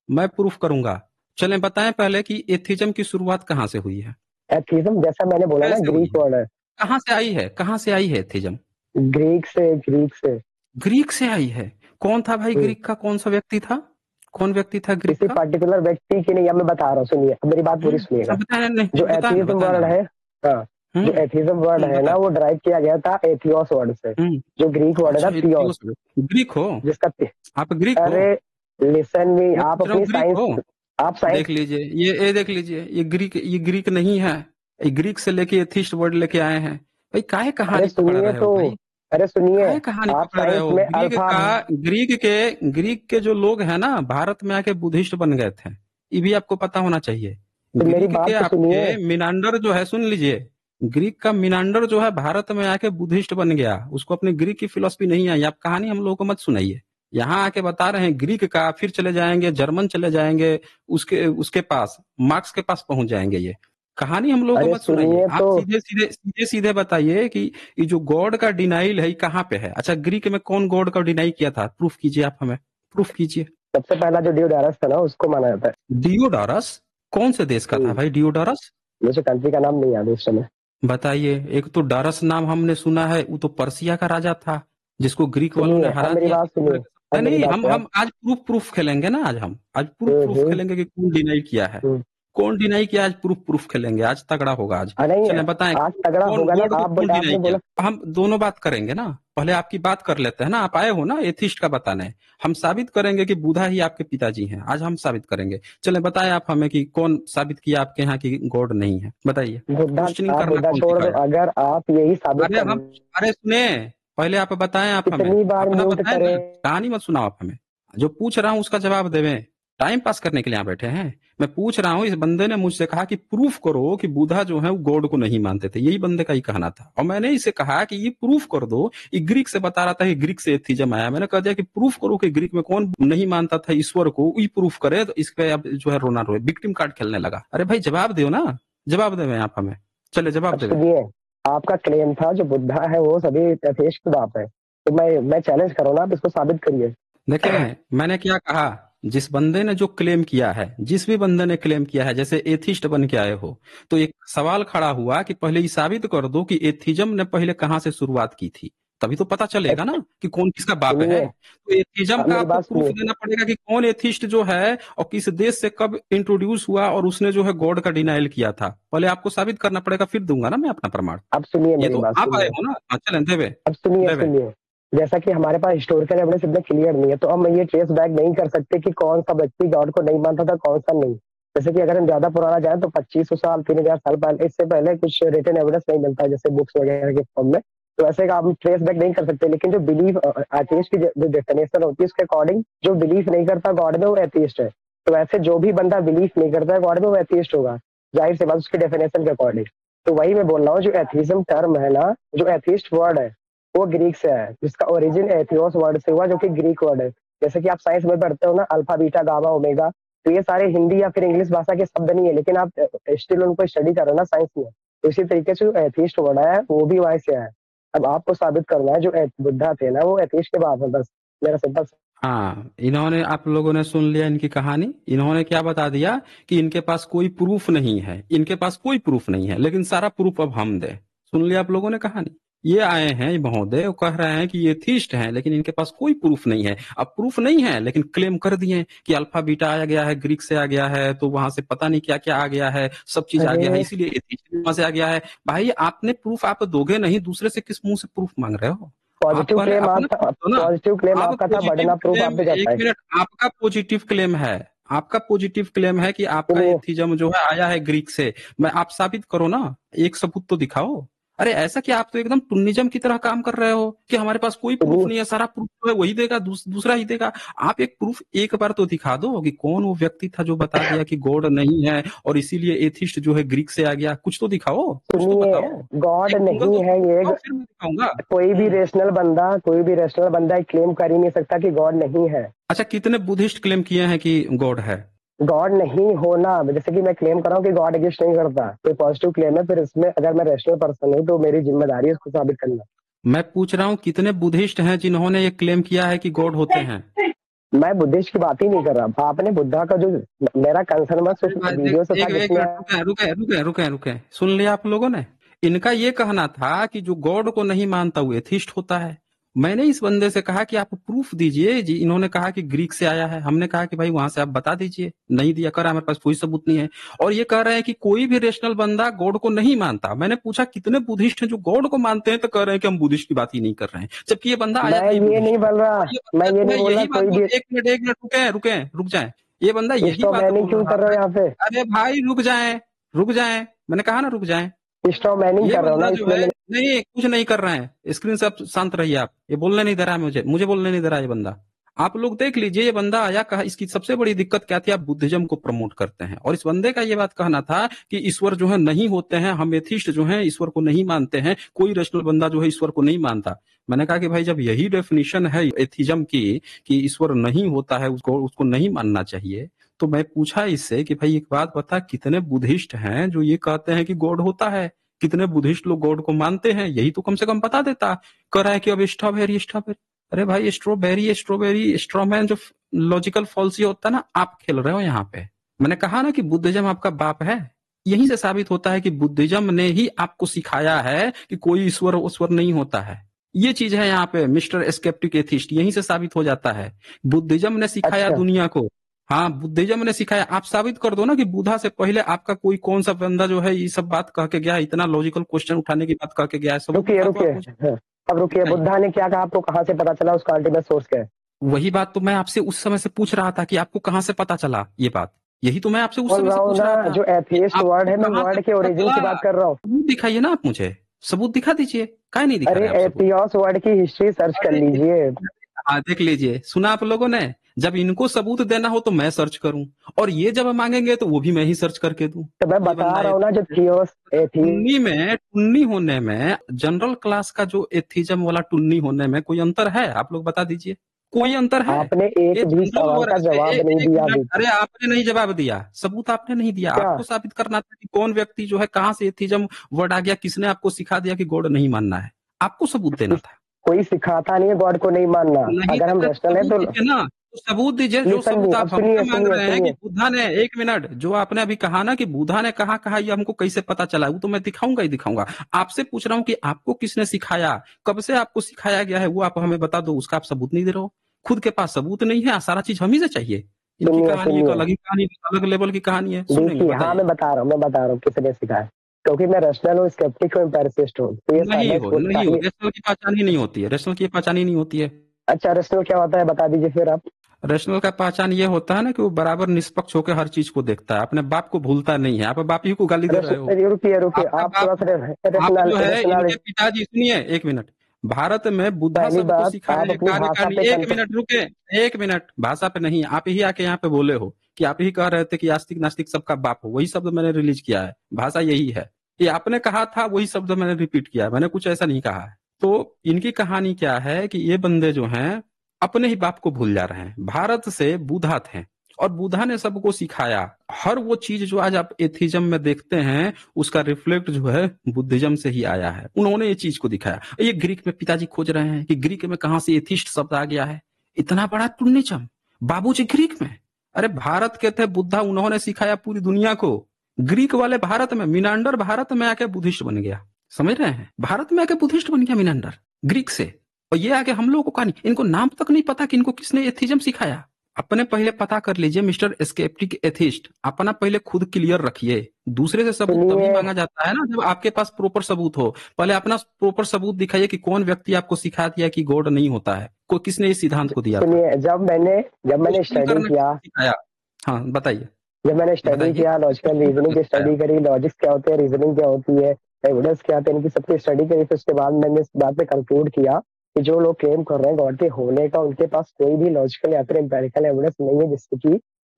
मैं प्रूफ करूंगा। चलें बताएं पहले कि एथिज्म की शुरुआत कहाँ से हुई है, एथिज्म जैसा मैंने बोला ना, कैसे हुई ग्रीक है, वर्ड है। कहाँ से आई है, कहाँ से आई है एथिज्म? ग्रीक से, ग्रीक से। ग्रीक से आई है। कौन था भाई हम्म, ग्रीक का, कौन सा व्यक्ति था, कौन व्यक्ति था ग्रीक किसी का? पर्टिकुलर व्यक्ति की नहीं, अब मैं बता रहा हूँ, सुनिए, अब मेरी बात पूरी सुनिएगा। बताया नहीं, जो बताया ना, एथिज्म बताया ना वर्ड हमें। है, हाँ, जो एथिज्म वर्ड है ना, बताया। वो ड्राइव किया गया था एथियोस वर्ड से, जो ग्रीक वर्ड है ना, अच्छा थियोस, एथियोस, ग्रीक हो जिसका आप, ग्रीक हो? अरे लिसन मी, मैं आप पूछ रहा हूँ अपनी ग्रीक साइंस, हो? आप साइंस। देख लीजिए ये देख लीजिए, ये ग्रीक नहीं है। ये ग्रीक से लेके एथिस्ट वर्ड लेके आए हैं। भाई काहे अरे कहानी पकड़ सुनिए रहे तो, हो भाई, अरे सुनिए, काहे कहानी आप पकड़ रहे साइंस हो? में अल्फा। ग्रीक के जो लोग हैं ना, भारत में आके बुद्धिस्ट बन गए थे। ये भी आपको पता होना चाहिए। तो मेरी ग्रीक के बात तो सुनिए। आपके मिनांडर जो है, सुन लीजिए, ग्रीक का मिनांडर जो है भारत में आके बुद्धिस्ट बन गया। उसको अपनी ग्रीक की फिलोसफी नहीं आई। आप कहानी हम लोगों को मत सुनाइए। यहाँ आके बता रहे हैं ग्रीक का, फिर चले जाएंगे जर्मन, चले जाएंगे उसके उसके पास, मार्क्स के पास पहुंच जाएंगे। ये कहानी हम लोगों को अरे मत सुनाइए। सुनिए आप तो, सीधे सीधे बताइए कि ये जो गॉड का डिनाइल है ये कहाँ पे है? अच्छा ग्रीक में कौन गॉड का डिनाई किया था? प्रूफ कीजिए, आप हमें प्रूफ कीजिए। सबसे पहला जो डियोडारस था ना, उसको माना जाता है। डियोडारस कौन से देश का था भाई डियोडारस? मुझे कंट्री का नाम नहीं याद है इस समय। बताइए। एक तो डारस नाम हमने सुना है, वो तो पर्सिया का राजा था, जिसको ग्रीक वालों ने सुनिए, अब हरा मेरी दिया। बात सुनिए, अब नहीं मेरी नहीं, बात हम सुनिए आप। हम आज प्रूफ खेलेंगे ना। आज प्रूफ हम्म, प्रूफ खेलेंगे कि कौन डिनाई किया है, हम्म। कौन डिनाई किया। आज प्रूफ खेलेंगे, आज तगड़ा होगा आज। नहीं, चलें बताएं आज तगड़ा कौन होगा ना, गॉड को आप कौन डिनाई आपने किया। बोला। हम दोनों बात करेंगे ना, पहले आपकी बात कर लेते हैं ना। आप आए हो ना एथिस्ट का बताने, हम साबित करेंगे कि बुधा ही आपके पिताजी हैं। आज हम साबित करेंगे। चलें बताएं आप हमें कि कौन साबित किया आपके यहाँ की गॉड नहीं है, बताइए। बुद्धा, क्वेश्चनिंग आप करना बुद्धा कौन छोड़ दो, सिखाया? अगर आप यही साबित अरे कर, हम, अरे सुने, पहले आप बताएं, आप हमें कितनी बार अपना म्यूट बताएं करें। ना। कहानी मत सुनाओ आप हमें, जो पूछ रहा हूँ उसका जवाब देवें। टाइम पास करने के लिए यहाँ बैठे हैं? मैं पूछ रहा हूँ, इस बंदे ने मुझसे कहा कि प्रूफ करो कि बुधा जो है वो गॉड को नहीं मानते थे। यही बंदे का ही कहना था, और मैंने इसे कहा कि ये प्रूफ कर दो। ये ग्रीक से बता रहा था कि ग्रीक से एथिज्म आया। मैंने कह दिया कि प्रूफ करो कि ग्रीक में कौन नहीं मानता था ईश्वर को, ये प्रूफ करे। तो इस पे अब जो है रोना रोए, विक्टिम कार्ड खेलने लगा। अरे भाई जवाब दो ना, जवाब देवे आप हमें। चले अब जवाब देवे। सुनिए, आपका क्लेम था जो बुद्धा है वो सभी यथेष्ट खुदा है, तो मैं चैलेंज करो ना, आप इसको साबित करिए। देखें मैंने क्या कहा, जिस बंदे ने जो क्लेम किया है, जिस भी बंदे ने क्लेम किया है, जैसे एथिस्ट बन के आए हो, तो एक सवाल खड़ा हुआ कि पहले ये साबित कर दो कि एथिज्म ने पहले कहां से शुरुआत की थी। तभी तो पता चलेगा ना कि कौन किसका बाप है। सुनिए, तो एथिज्म का मेरी आपको बात प्रूफ सुनिए। देना पड़ेगा कि कौन एथिस्ट जो है और किस देश से कब इंट्रोड्यूस हुआ और उसने जो है गॉड का डिनाइल किया था। पहले आपको साबित करना पड़ेगा, फिर दूंगा ना मैं अपना प्रमाण। अब सुनिए ये मेरी तो बात आप आए सुनिए। हो ना। चलें देवे, अब सुनिए, देवे। सुनिए, जैसा कि हमारे पास हिस्टोरिकल एविडेंस इतना क्लियर नहीं है, तो हम ये ट्रेस बैक नहीं कर सकते कि कौन सा व्यक्ति गॉड को नहीं मानता था, कौन सा नहीं। जैसे कि अगर हम ज्यादा पुराना जाए तो 2500 साल, 3000 साल पहले, इससे पहले कुछ रिटन एविडेंस नहीं मिलता है, जैसे बुक्स वगैरह के फॉर्म में। तो ऐसे का हम ट्रेस बैक नहीं कर सकते। लेकिन जो बिलीव, एथियस्ट की जो डेफिनेशन होती है उसके अकॉर्डिंग, जो बिलीव नहीं करता गॉड में वो एथियस्ट है। तो वैसे जो भी बंदा बिलीव नहीं करता है गॉड में वो एथियस्ट होगा, जाहिर सी बात, उसकी डेफिनेशन के अकॉर्डिंग। तो वही मैं बोल रहा हूँ, जो एथिज्म टर्म है ना, जो एथिस्ट वर्ड है, वो ग्रीक से है, जिसका ओरिजिन एथियोस वर्ड से हुआ, जो कि ग्रीक वर्ड है। जैसे कि आप साइंस में पढ़ते हो ना, अल्फा बीटा गामा ओमेगा, तो ये सारे हिंदी या फिर इंग्लिश भाषा के शब्द नहीं है, लेकिन आप स्टिल उनको स्टडी करो ना साइंस में। तो इसी तरीके से जो एथिस्ट वर्ड है वो भी वहां से है। अब आपको साबित करना है जो बुद्धा थे ना वो एथिस्ट के बाप है, बस मेरा सिंपल। हाँ, इन्होंने, आप लोगों ने सुन लिया इनकी कहानी। इन्होंने क्या बता दिया कि इनके पास कोई प्रूफ नहीं है, इनके पास कोई प्रूफ नहीं है, लेकिन सारा प्रूफ अब हम दे। सुन लिया आप लोगों ने कहानी। ये आए हैं ये महोदय, वो कह रहे हैं कि ये थीस्ट हैं, लेकिन इनके पास कोई प्रूफ नहीं है। अब प्रूफ नहीं है लेकिन क्लेम कर दिए कि अल्फा बीटा आ गया है, ग्रीक से आ गया है, तो वहां से पता नहीं क्या क्या आ गया है, सब चीज आ गया है, अरे इसीलिए एथीस्ट वहां से आ गया है। भाई आपने प्रूफ आप दोगे नहीं, दूसरे से किस मुंह से प्रूफ मांग रहे हो? आप पॉजिटिव पहले क्लेम अपना आपका, प्रूफ दो ना। पॉजिटिव क्लेम आप आपका था, पॉजिटिव बढ़ना प्रूफ आप क्लेम, भी कर एक पाए। मिनट, आपका पॉजिटिव क्लेम है, आपका पॉजिटिव क्लेम है कि आपका सुनिए, एथिज्म जो है आया है ग्रीक से। मैं आप साबित करो ना, एक सबूत तो दिखाओ। अरे ऐसा कि आप तो एकदम टुन्निज्म की तरह काम कर रहे हो कि हमारे पास कोई प्रूफ सुनिए, नहीं है, सारा प्रूफ जो है वही देगा, दूसरा ही देगा। आप एक प्रूफ एक बार तो दिखा दो कि कौन वो व्यक्ति था जो बता दिया कि गॉड नहीं है और इसीलिए एथिस्ट जो है ग्रीक से आ गया। कुछ तो दिखाओ, कुछ तो सुनिए, बताओ। गॉड एक सिंगल नहीं तो है सबूत ये। दिखाओ, फिर मैं दिखाऊंगा। कोई भी रेशनल बंदा, कोई भी रेशनल बंदा क्लेम कर ही नहीं सकता कि गॉड नहीं है। अच्छा कितने बुद्धिस्ट क्लेम किए हैं कि गॉड है? गॉड नहीं होना, जैसे कि मैं क्लेम कर रहा हूँ कि गॉड एग्जिस्ट नहीं करता, कोई पॉजिटिव क्लेम है, फिर इसमें अगर मैं रैशनल पर्सन हूँ तो मेरी जिम्मेदारी है उसको साबित करना। मैं पूछ रहा हूँ कितने बुद्धिस्ट हैं जिन्होंने ये क्लेम किया है कि गॉड होते हैं? मैं बुद्धिस्ट की बात ही नहीं कर रहा, आपने बुद्धा का जो, मेरा कंसर्न बस उस अरे भाई देख, वीडियो से था एक जिसमें। मिनट रुके। सुन लिया आप लोगों ने? इनका ये कहना था कि जो गॉड को नहीं मानता वो एथिस्ट होता है। मैंने इस बंदे से कहा कि आप प्रूफ दीजिए जी। इन्होंने कहा कि ग्रीक से आया है। हमने कहा कि भाई वहां से आप बता दीजिए। नहीं दिया, करा हमारे पास कोई सबूत नहीं है। और ये कह रहे हैं कि कोई भी रेशनल बंदा गॉड को नहीं मानता। मैंने पूछा कितने बुद्धिस्ट हैं जो गॉड को मानते हैं, तो कह रहे हैं कि हम बुद्धिस्ट की बात ही नहीं कर रहे हैं, जबकि ये बंदा आया मैं था ही ये नहीं बुद्धिस्ट में। बोल रहा, और ये मैं बंदा ये जो नहीं है बोला यही बात कोई बोल, भी एक मिनट रुक जाए। ये बंदा यही बात स्ट्रॉमैनिंग बोल क्यों रहा कर रहे हो है। यहाँ पे? अरे भाई रुक जाए, मैंने कहा ना रुक जाए। स्ट्रॉमैनिंग ये कर रहे हो ना, बंदा जो इसलिए है मैंने। नहीं, कुछ नहीं कर रहे हैं। स्क्रीन से आप शांत रहिए। आप ये बोलने नहीं दे रहा है मुझे बोलने नहीं दे रहा है ये बंदा। आप लोग देख लीजिए, ये बंदा आया, कहा इसकी सबसे बड़ी दिक्कत क्या थी, आप बुद्धिज्म को प्रमोट करते हैं। और इस बंदे का ये बात कहना था कि ईश्वर जो है नहीं होते हैं, हम एथिस्ट जो है ईश्वर को नहीं मानते हैं, कोई रैशनल बंदा जो है ईश्वर को नहीं मानता। मैंने कहा कि भाई जब यही डेफिनेशन है एथिज्म की कि ईश्वर नहीं होता है, उसको उसको नहीं मानना चाहिए, तो मैं पूछा इससे कि भाई एक बात बता, कितने बुद्धिस्ट हैं जो ये कहते हैं कि गॉड होता है? कितने बुद्धिस्ट लोग गॉड को मानते हैं? यही तो कम से कम बता देता। कह रहा है कि अब स्ट्रॉबेरी। अरे भाई स्ट्रॉबेरी स्ट्रॉमैन जो लॉजिकल फॉल्स होता है ना, आप खेल रहे हो यहाँ पे। मैंने कहा ना कि बुद्धिज्म आपका बाप है। यहीं से साबित होता है कि बुद्धिज्म ने ही आपको सिखाया है कि कोई ईश्वर नहीं होता है। ये चीज है यहाँ पे मिस्टर स्केप्टिक एथिस्ट, यहीं से साबित हो जाता है। बुद्धिज्म ने सिखाया अच्छा, दुनिया को। हाँ, बुद्धिज्म ने सिखाया। आप साबित कर दो ना कि बुद्धा से पहले आपका कोई कौन सा बंदा जो है ये सब बात कह के गया, इतना लॉजिकल क्वेश्चन उठाने की बात कह के गया है। सबूत रुकिए दिखा दो रुकिए, आप मुझे। हाँ, अब रुकिए, बताइए। बुद्धा ने क्या कहा, आपको कहाँ से पता चला उसका अल्टीमेट सोर्स क्या है? वही बात तो मैं आपसे उस समय से पूछ रहा था कि आपको कहाँ से पता चला ये बात। यही तो मैं आपसे उस बोल समय रहा से हूँ पूछ रहा ना, था जो कि एथियस्ट वर्ड आपको है, मैं कहाँ से वर्ड के पता ओरिजिन की चला। बात कर रहा हूँ। सबूत दिखाइए ना आप मुझे। सबूत दिखा दीजिए। काहे नहीं दिखा अरे रहे आप सबूत? एथियस वर्ड की हिस्ट्री सर्च कर अरे लीजिए। हाँ, देख लीजिए। सुना आप लोगों ने? जब इनको सबूत देना हो तो मैं सर्च करूं, और ये जब मांगेंगे तो वो भी मैं ही सर्च करके दूं। तो मैं ये बता बंदा रहा हूँ ना, जो एथिस्ट है। थियोस मतलब एथी टुन्नी होने में, जनरल क्लास का जो एथिज्म वाला टुन्नी होने में कोई अंतर है? आप लोग बता दीजिए। कोई अंतर है? आपने ये एक भी जनरल सवाल वर्ग का से जवाब नहीं एक दिया मिनट। अभी तक। अरे आपने नहीं जवाब दिया, सबूत आपने नहीं दिया। क्या? आपको साबित करना था कि कौन व्यक्ति जो है कहाँ से एथिज्म वर्ड आ गया, किसने आपको सिखा दिया कि गॉड नहीं मानना है। आपको सबूत देना किस था। कोई सिखाता नहीं है गॉड को नहीं मानना। नहीं अगर हम देते तो रैशनल है सबूत तो दीजिए ना। तो सबूत दीजिए, जो लिसन सबूत भी, अब आप सुनिए हमसे मांग सुनिए रहे हैं कि सुनिए। बुद्धा ने, एक मिनट, जो आपने अभी कहा ना कि बुद्धा ने कहा ये हमको कैसे पता चला, वो तो मैं दिखाऊंगा ही दिखाऊंगा। आपसे पूछ रहा हूँ कि आपको किसने सिखाया, कब से आपको सिखाया गया है, वो आप हमें बता दो। उसका आप सबूत नहीं दे रहे हो। खुद के पास सबूत नहीं है, सारा चीज हम ही से चाहिए। इनकी सुनिए कहानी एक सुनिए, अलग ही कहानी, अलग लेवल की कहानी है। सुनेंगे, देखिए, हाँ बताइए। मैं बता रहा हूँ किसने सिखाया। क्योंकि मैं रैशनल हूँ, स्केप्टिक हूँ, एम्पेरिसिस्ट हूँ, तो ये नहीं मैं हो, खुद नहीं हो। काफी। रेशनल की पहचान ही नहीं होती है। रेशनल की पहचान ही नहीं होती है। अच्छा, रैशनल क्या होता है बता दीजिए फिर आप। रैशनल का पहचान ये होता है ना कि वो बराबर निष्पक्ष होकर हर चीज को देखता है, अपने बाप को भूलता नहीं है। आप बाप ही को गाली दे रहे हो। रैशनल, रुकिए रुकिए, आपका आप थोड़ा बाप, सा आप रैशनल जो है रैशनल। इनके पिताजी, सुनिए एक मिनट। भारत में बुद्धा पहली सबको बात, सिखाया आप है अपनी कार्य भाषा करनी। पे एक कंट्रोल। मिनट रुके। एक मिनट, भाषा पे नहीं, आप ही आके यहाँ पे बोले हो कि आप ही कह रहे थे कि आस्तिक नास्तिक सबका बाप हो। वही शब्द मैंने रिलीज किया है, भाषा यही है। ये आपने कहा था, वही शब्द मैंने रिपीट किया है। मैंने कुछ ऐसा नहीं कहा है। तो इनकी कहानी क्या है कि ये बंदे जो हैं अपने ही बाप को भूल जा रहे हैं। भारत से बुद्धा थे, और बुद्धा ने सबको सिखाया। हर वो चीज जो आज आप एथिज्म में देखते हैं, उसका रिफ्लेक्ट जो है बुद्धिज्म से ही आया है। उन्होंने ये चीज को दिखाया। ये ग्रीक में पिताजी खोज रहे हैं कि ग्रीक में कहां से एथिस्ट शब्द आ गया है। इतना बड़ा टुन्नीचम बाबूजी ग्रीक में। अरे भारत के थे बुद्धा, उन्होंने सिखाया पूरी दुनिया को। ग्रीक वाले भारत में, मिनांडर भारत में आके बुद्धिस्ट बन गया। समझ रहे हैं? भारत में आके बुद्धिस्ट बन गया मिनांडर, ग्रीक से। और ये आगे हम लोगों को कहानी, इनको नाम तक नहीं पता कि इनको किसने एथिज्म सिखाया। अपने पहले पता कर लीजिए मिस्टर स्केप्टिक एथिस्ट, अपना पहले खुद क्लियर रखिए। दूसरे से सबूत तभी सुनिए, मांगा जाता है ना जब आपके पास प्रॉपर सबूत हो। पहले अपना प्रॉपर सबूत दिखाइए कि कौन व्यक्ति आपको सिखा दिया कि गॉड नहीं होता है, को किसने इस सिद्धांत को दिया था। सुनिए, जब मैंने क्वेश्चन स्टडी करना किया, किसने सिखाया? हाँ बताइए। जब मैंने स्टडी बताइए किया, लॉजिकल क्वेश्चन रीजनिंग करना की सिखाया। स्टडी करी, लॉजिक्स क्या होते हैं, रीजनिंग क्या होती है, एविडेंस क्या होते हैं, इनकी सबकी स्टडी करी, फिर उसके बाद मैंने इस बात पे कंक्लूड किया कि जो लोग क्लेम कर रहे हैं गॉड के होने का, उनके पास कोई भी लॉजिकल या फिर एम्पेरिकल एविडेंस नहीं है जिससे कि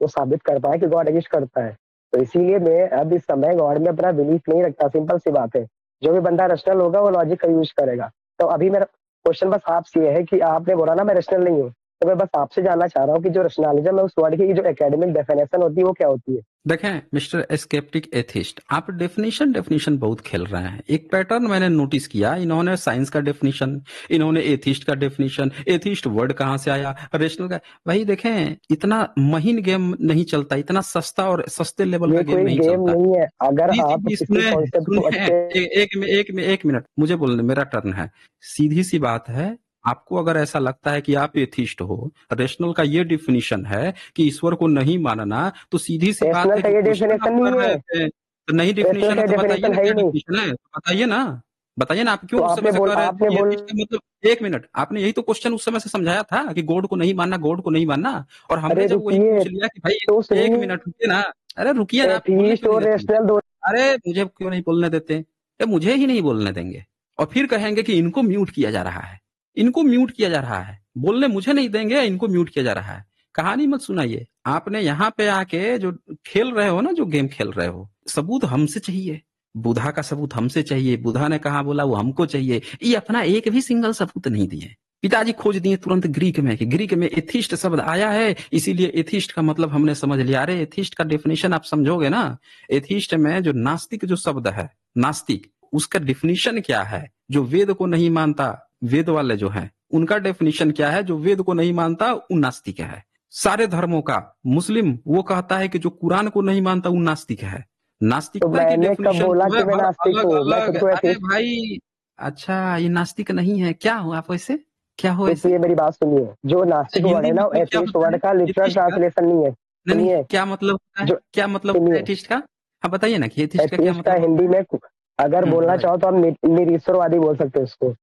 वो साबित कर पाए कि गॉड एग्जिस्ट करता है। तो इसीलिए मैं अब इस समय गॉड में अपना बिलीफ नहीं रखता। सिंपल सी बात है। जो भी बंदा रैशनल होगा वो लॉजिक का यूज करेगा। तो अभी मेरा क्वेश्चन बस आपसे ये है कि आपने बोला ना मैं रैशनल नहीं हूँ, तो मैं बस आपसे जानना चाह रहा हूँ कि जो रैशनैलिज्म है उस वर्ड की जो एकेडमिक डेफिनेशन होती है वो क्या होती है? देखें मिस्टर स्केप्टिक एथिस्ट, आप डेफिनेशन बहुत खेल रहे हैं। एक पैटर्न मैंने नोटिस किया, इन्होंने साइंस का डेफिनेशन, इन्होंने एथिस्ट का डेफिनेशन, एथिस्ट वर्ड कहाँ से आया, रेशनल का। भाई देखें, इतना महीन गेम नहीं चलता, इतना सस्ता और सस्ते लेवल का ये गेम कोई नहीं गेम चलता। नहीं है। अगर सीधी आप सीधी किसी सुने कॉन्सेप्ट को सुने, अच्छे एक मिनट मुझे बोलने, मेरा टर्न है। सीधी सी बात है, आपको अगर ऐसा लगता है कि आप एथिस्ट हो, रेशनल का ये डिफिनीशन है कि ईश्वर को नहीं मानना, तो सीधी सी बात रैशनल है का जो ये क्वेश्चन आप डेफिनेशन कर नहीं रहे है। थे, तो नहीं रैशनल डिफिनीशन है का तो बताइए डेफिनेशन ना है क्या ही नहीं। डिफिनीशन है, तो बताइए ना। बताइए ना, आप तो क्यों उस समय से कह रहे थे आपने कि बोल एथिस्ट का मतलब, एक मिनट, आपने यही तो क्वेश्चन उस समय से समझाया था कि गॉड को नहीं मानना, गॉड को नहीं मानना। और हमने अरे जब वही रुकिए, पूछ लिया कि भाई तो एक सुनिए, मिनट रुकिए ना। अरे रुकिए ना, आप बोलने एथीस्ट क्यों नहीं और देते मुझे? रैशनल दो। अरे मुझे क्यों नहीं बोलने देते? ये मुझे ही नहीं बोलने देंगे, और फिर कहेंगे कि इनको म्यूट किया जा रहा है, इनको म्यूट किया जा रहा है, बोलने मुझे नहीं देंगे, इनको म्यूट किया जा रहा है। कहानी मत सुनाइए। आपने यहाँ पे आके जो खेल रहे हो ना, जो गेम खेल रहे हो, सबूत हमसे चाहिए। बुधा का सबूत हमसे चाहिए, बुधा ने कहा बोला वो हमको चाहिए। ये अपना एक भी सिंगल सबूत नहीं दिए। पिताजी खोज दिए तुरंत ग्रीक में कि ग्रीक में एथिस्ट शब्द आया है, इसीलिए एथिस्ट का मतलब हमने समझ लिया। अरे एथिस्ट का डेफिनेशन आप समझोगे ना, एथिस्ट में जो नास्तिक जो शब्द है, नास्तिक, उसका डिफिनीशन क्या है? जो वेद को नहीं मानता, वेद वाले जो हैं उनका डेफिनेशन क्या है? जो वेद को नहीं मानता वो नास्तिक है। सारे धर्मों का मुस्लिम वो कहता है कि जो कुरान को नहीं मानता वो नास्तिक है। तो नास्तिकता की मैंने कब डेफिनेशन बोला जो है कि मैं हर नास्तिक अलग हूँ? मैं अलग। खुद को अरे एथीस्ट। भाई, अच्छा ये नास्तिक नहीं है क्या? हो आप वैसे, क्या हो ऐसे? रुकिए, मेरी बात सुनिए। जो अच्छा नास्तिक वर्ड हिंदी है ना, वो मतलब क्या एथीस्ट होता वर्ड है का लिटरल एथिस्ट का? ट्रांसलेशन नहीं है। नहीं नहीं, सुनिए, क्या मतलब होता है? जो क्या मतलब होता है सुनिए, एथिस्ट का? हाँ बताइए ना कि एथिस्ट का क्या एथीस्ट का मतलब हिंदी होता है। में अगर बोलना बताइए। चाहो तो आप निरीश्वरवादी बोल सकते हो उसको।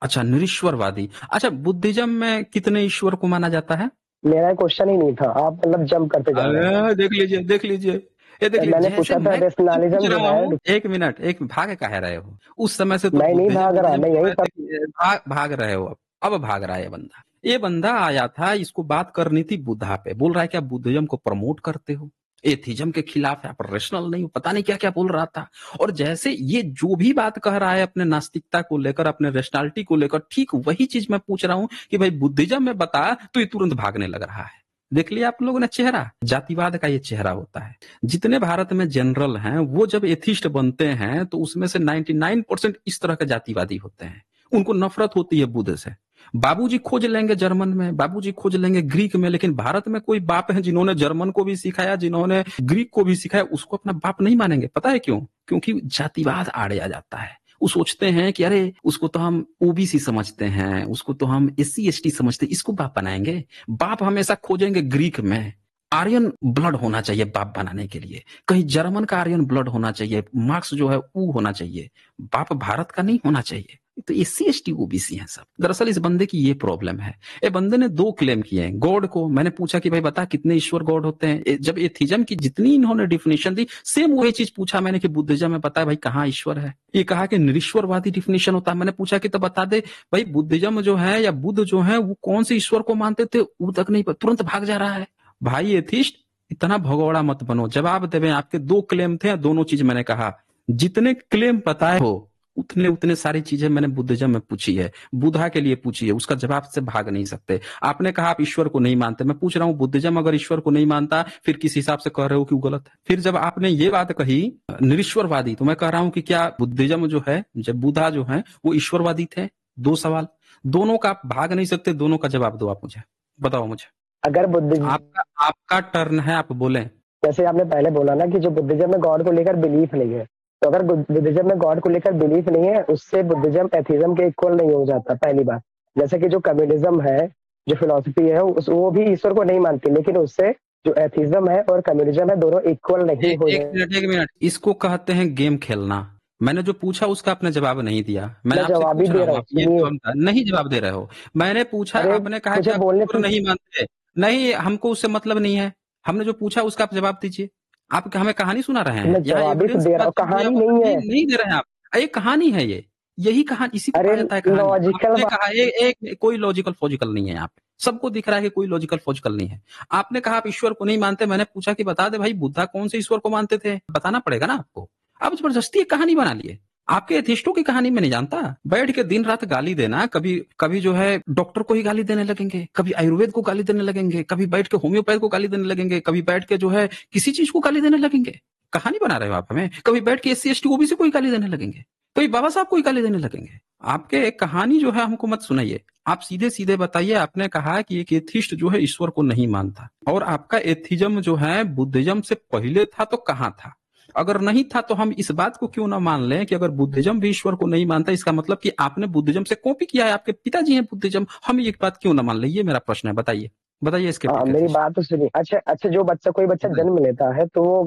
अच्छा निरीश्वरवादी। अच्छा बुद्धिज्म में कितने ईश्वर को माना जाता है? मेरा क्वेश्चन ही नहीं था, आप मतलब जंप करते जा रहे हैं। अरे देख लीजिए, देख लीजिए, ये देख लीजिए, मैंने जैसे पूछा था मैं क्वेश्चन पूछ रैशनैलिज्म जो रहा है। हूँ। एक मिनट, एक भाग कह रहे हो? उस समय से तो मैं नहीं बुद्धिज्म भाग रहा, बुद्धिज्म मैं बोल यही रहे सब। थे कि भाग रहे हो। अब भाग रहा है ये बंदा। ये बंदा आया था, इसको बात करनी थी बुद्धा पे, बोल रहा है कि आप बुद्धिज्म को प्रमोट करते हो, एथिज्म के खिलाफ है, आप रेशनल नहीं हो, पता नहीं क्या क्या बोल रहा था। और जैसे ये जो भी बात कह रहा है अपने नास्तिकता को लेकर, अपने रेशनैलिटी को लेकर, ठीक वही चीज मैं पूछ रहा हूँ कि भाई बुद्धिज्म में बता, तो ये तुरंत भागने लग रहा है। देख लिया आप लोगों ने चेहरा, जातिवाद का ये चेहरा होता है। जितने भारत में जनरल हैं वो जब एथिस्ट बनते हैं तो उसमें से 99% इस तरह के जातिवादी होते हैं। उनको नफरत होती है बुद्ध से। बाबूजी खोज लेंगे जर्मन में, बाबूजी खोज लेंगे ग्रीक में, लेकिन भारत में कोई बाप है जिन्होंने जर्मन को भी सिखाया, जिन्होंने ग्रीक को भी सिखाया, उसको अपना बाप नहीं मानेंगे। पता है क्यों? क्योंकि जातिवाद आड़े आ जाता है। वो सोचते हैं कि अरे उसको तो हम ओबीसी समझते हैं, उसको तो हम एससी एसटी समझते हैं, इसको बाप बनाएंगे। बाप हमेशा खोजेंगे ग्रीक में। आर्यन ब्लड होना चाहिए बाप बनाने के लिए, कहीं जर्मन का आर्यन ब्लड होना चाहिए, मार्क्स जो है वो होना चाहिए, बाप भारत का नहीं होना चाहिए। तो एससी एसटी ओबीसी हैं सब। दरअसल इस बंदे की ये प्रॉब्लम है। ये बंदे ने दो क्लेम किए हैं। गॉड को मैंने पूछा कि भाई बता कितने ईश्वर गॉड होते हैं। जब एथिज्म की जितनी इन्होंने डिफिनेशन दी, सेम वही चीज पूछा मैंने कि बुद्धिज्म में बता भाई कहाँ ईश्वर है। ये कहा कि निरीश्वरवादी डिफिनेशन होता है। मैंने पूछा कि तो बता दे भाई बुद्धिज्म जो है या बुद्ध जो है वो कौन से ईश्वर को मानते थे, वो तक नहीं, तुरंत भाग जा रहा है। भाई एथिस्ट, इतना भगोड़ा मत बनो। जवाब देवे, आपके दो क्लेम थे, दोनों चीज मैंने कहा। जितने क्लेम बताए हो उतने उतने सारी चीजें मैंने बुद्धिज्म में पूछी है, बुद्धा के लिए पूछी है, उसका जवाब से भाग नहीं सकते। आपने कहा आप ईश्वर को नहीं मानते, मैं पूछ रहा हूँ बुद्धिज्म अगर ईश्वर को नहीं मानता फिर किस हिसाब से कह रहे हो कि वो गलत है? फिर जब आपने ये बात कही निरीश्वरवादी, तो मैं कह रहा हूँ कि क्या बुद्धिज्म जो है, जब बुद्धा जो है वो ईश्वरवादी थे? दो सवाल, दोनों का आप भाग नहीं सकते, दोनों का जवाब दो आप मुझे, बताओ मुझे। अगर बुद्धिज्म, आपका आपका टर्न है, आप बोले। जैसे आपने पहले बोला ना कि जो बुद्धिज्म में गॉड को लेकर बिलीफ नहीं है, तो अगर बुद्धिज्म में गॉड को लेकर बिलीफ नहीं है, उससे बुद्धिज्म एथिज्म के इक्वल नहीं हो जाता, पहली बात। जैसे कि जो कम्युनिज्म है, जो फिलोसफी है, वो भी ईश्वर को नहीं मानती, लेकिन उससे जो एथिज्म है और कम्युनिज्म है दोनों इक्वल नहीं हो जाए। एक मिनट, इसको कहते हैं गेम खेलना। मैंने जो पूछा उसका आपने जवाब नहीं दिया। मैं मैं आपसे जवाब ही पूछ रहा दे रहा हूँ, हूँ, आप ये सुनिए। नहीं जवाब दे रहे हो। मैंने पूछा, अरे आपने कहा कि मुझे आप बोलने ईश्वर नहीं मानते। नहीं, हमको उससे मतलब नहीं है। हमने जो पूछा उसका आप जवाब दीजिए। आप हमें कहानी सुना रहे तो हैं? मैं यहाँ जवाब ही तो एविडेंस की दे रहा बात हूँ, चल रही है, कहानी आप नहीं नहीं है। नहीं दे रहे हैं आप। ये कहानी है ये, यही कहानी, इसी को अरे कहा जाता है कहानी। लॉजिकल आपने कहा एक कोई लॉजिकल फॉजिकल नहीं है यहाँ पे, सबको दिख रहा है कि कोई लॉजिकल फॉजिकल नहीं है। आपने कहा आप ईश्वर को नहीं मानते, मैंने पूछा कि बता दे भाई बुद्धा कौन से ईश्वर को मानते थे, बताना पड़ेगा ना आपको। आप जबरदस्ती एक कहानी बना लिए। आपके एथिस्टों की कहानी मैं नहीं जानता। बैठ के दिन रात गाली देना, कभी कभी जो है डॉक्टर को ही गाली देने लगेंगे, कभी आयुर्वेद को गाली देने लगेंगे, कभी बैठ के होम्योपैथ को गाली देने लगेंगे, कभी बैठ के जो है किसी चीज को गाली देने लगेंगे। कहानी बना रहे हो आप हमें। कभी बैठ के SC ST OBC को ही गाली देने लगेंगे, कभी बाबा साहब को ही गाली देने लगेंगे। आपके एक कहानी जो है हमको मत सुनाइए। आप सीधे सीधे बताइए। आपने कहा कि एक एथिस्ट जो है ईश्वर को नहीं मानता, और आपका एथिज्म जो है बुद्धिज्म से पहले था तो कहाँ था? अगर नहीं था तो हम इस बात को क्यों ना मान लें कि अगर बुद्धिज्म भी ईश्वर को नहीं मानता, इसका मतलब कि आपने बुद्धिज्म से कॉपी किया है, आपके पिताजी हैं बुद्धिज्म। हम ये बात क्यों ना मान लें? ये मेरा प्रश्न है। बताइए, बताइए स्केप्टिक मेरी एथिस्ट। बात तो सुनिए। अच्छा अच्छा, जो बच्चा कोई बच्चा बताइए। जन्म लेता है तो वो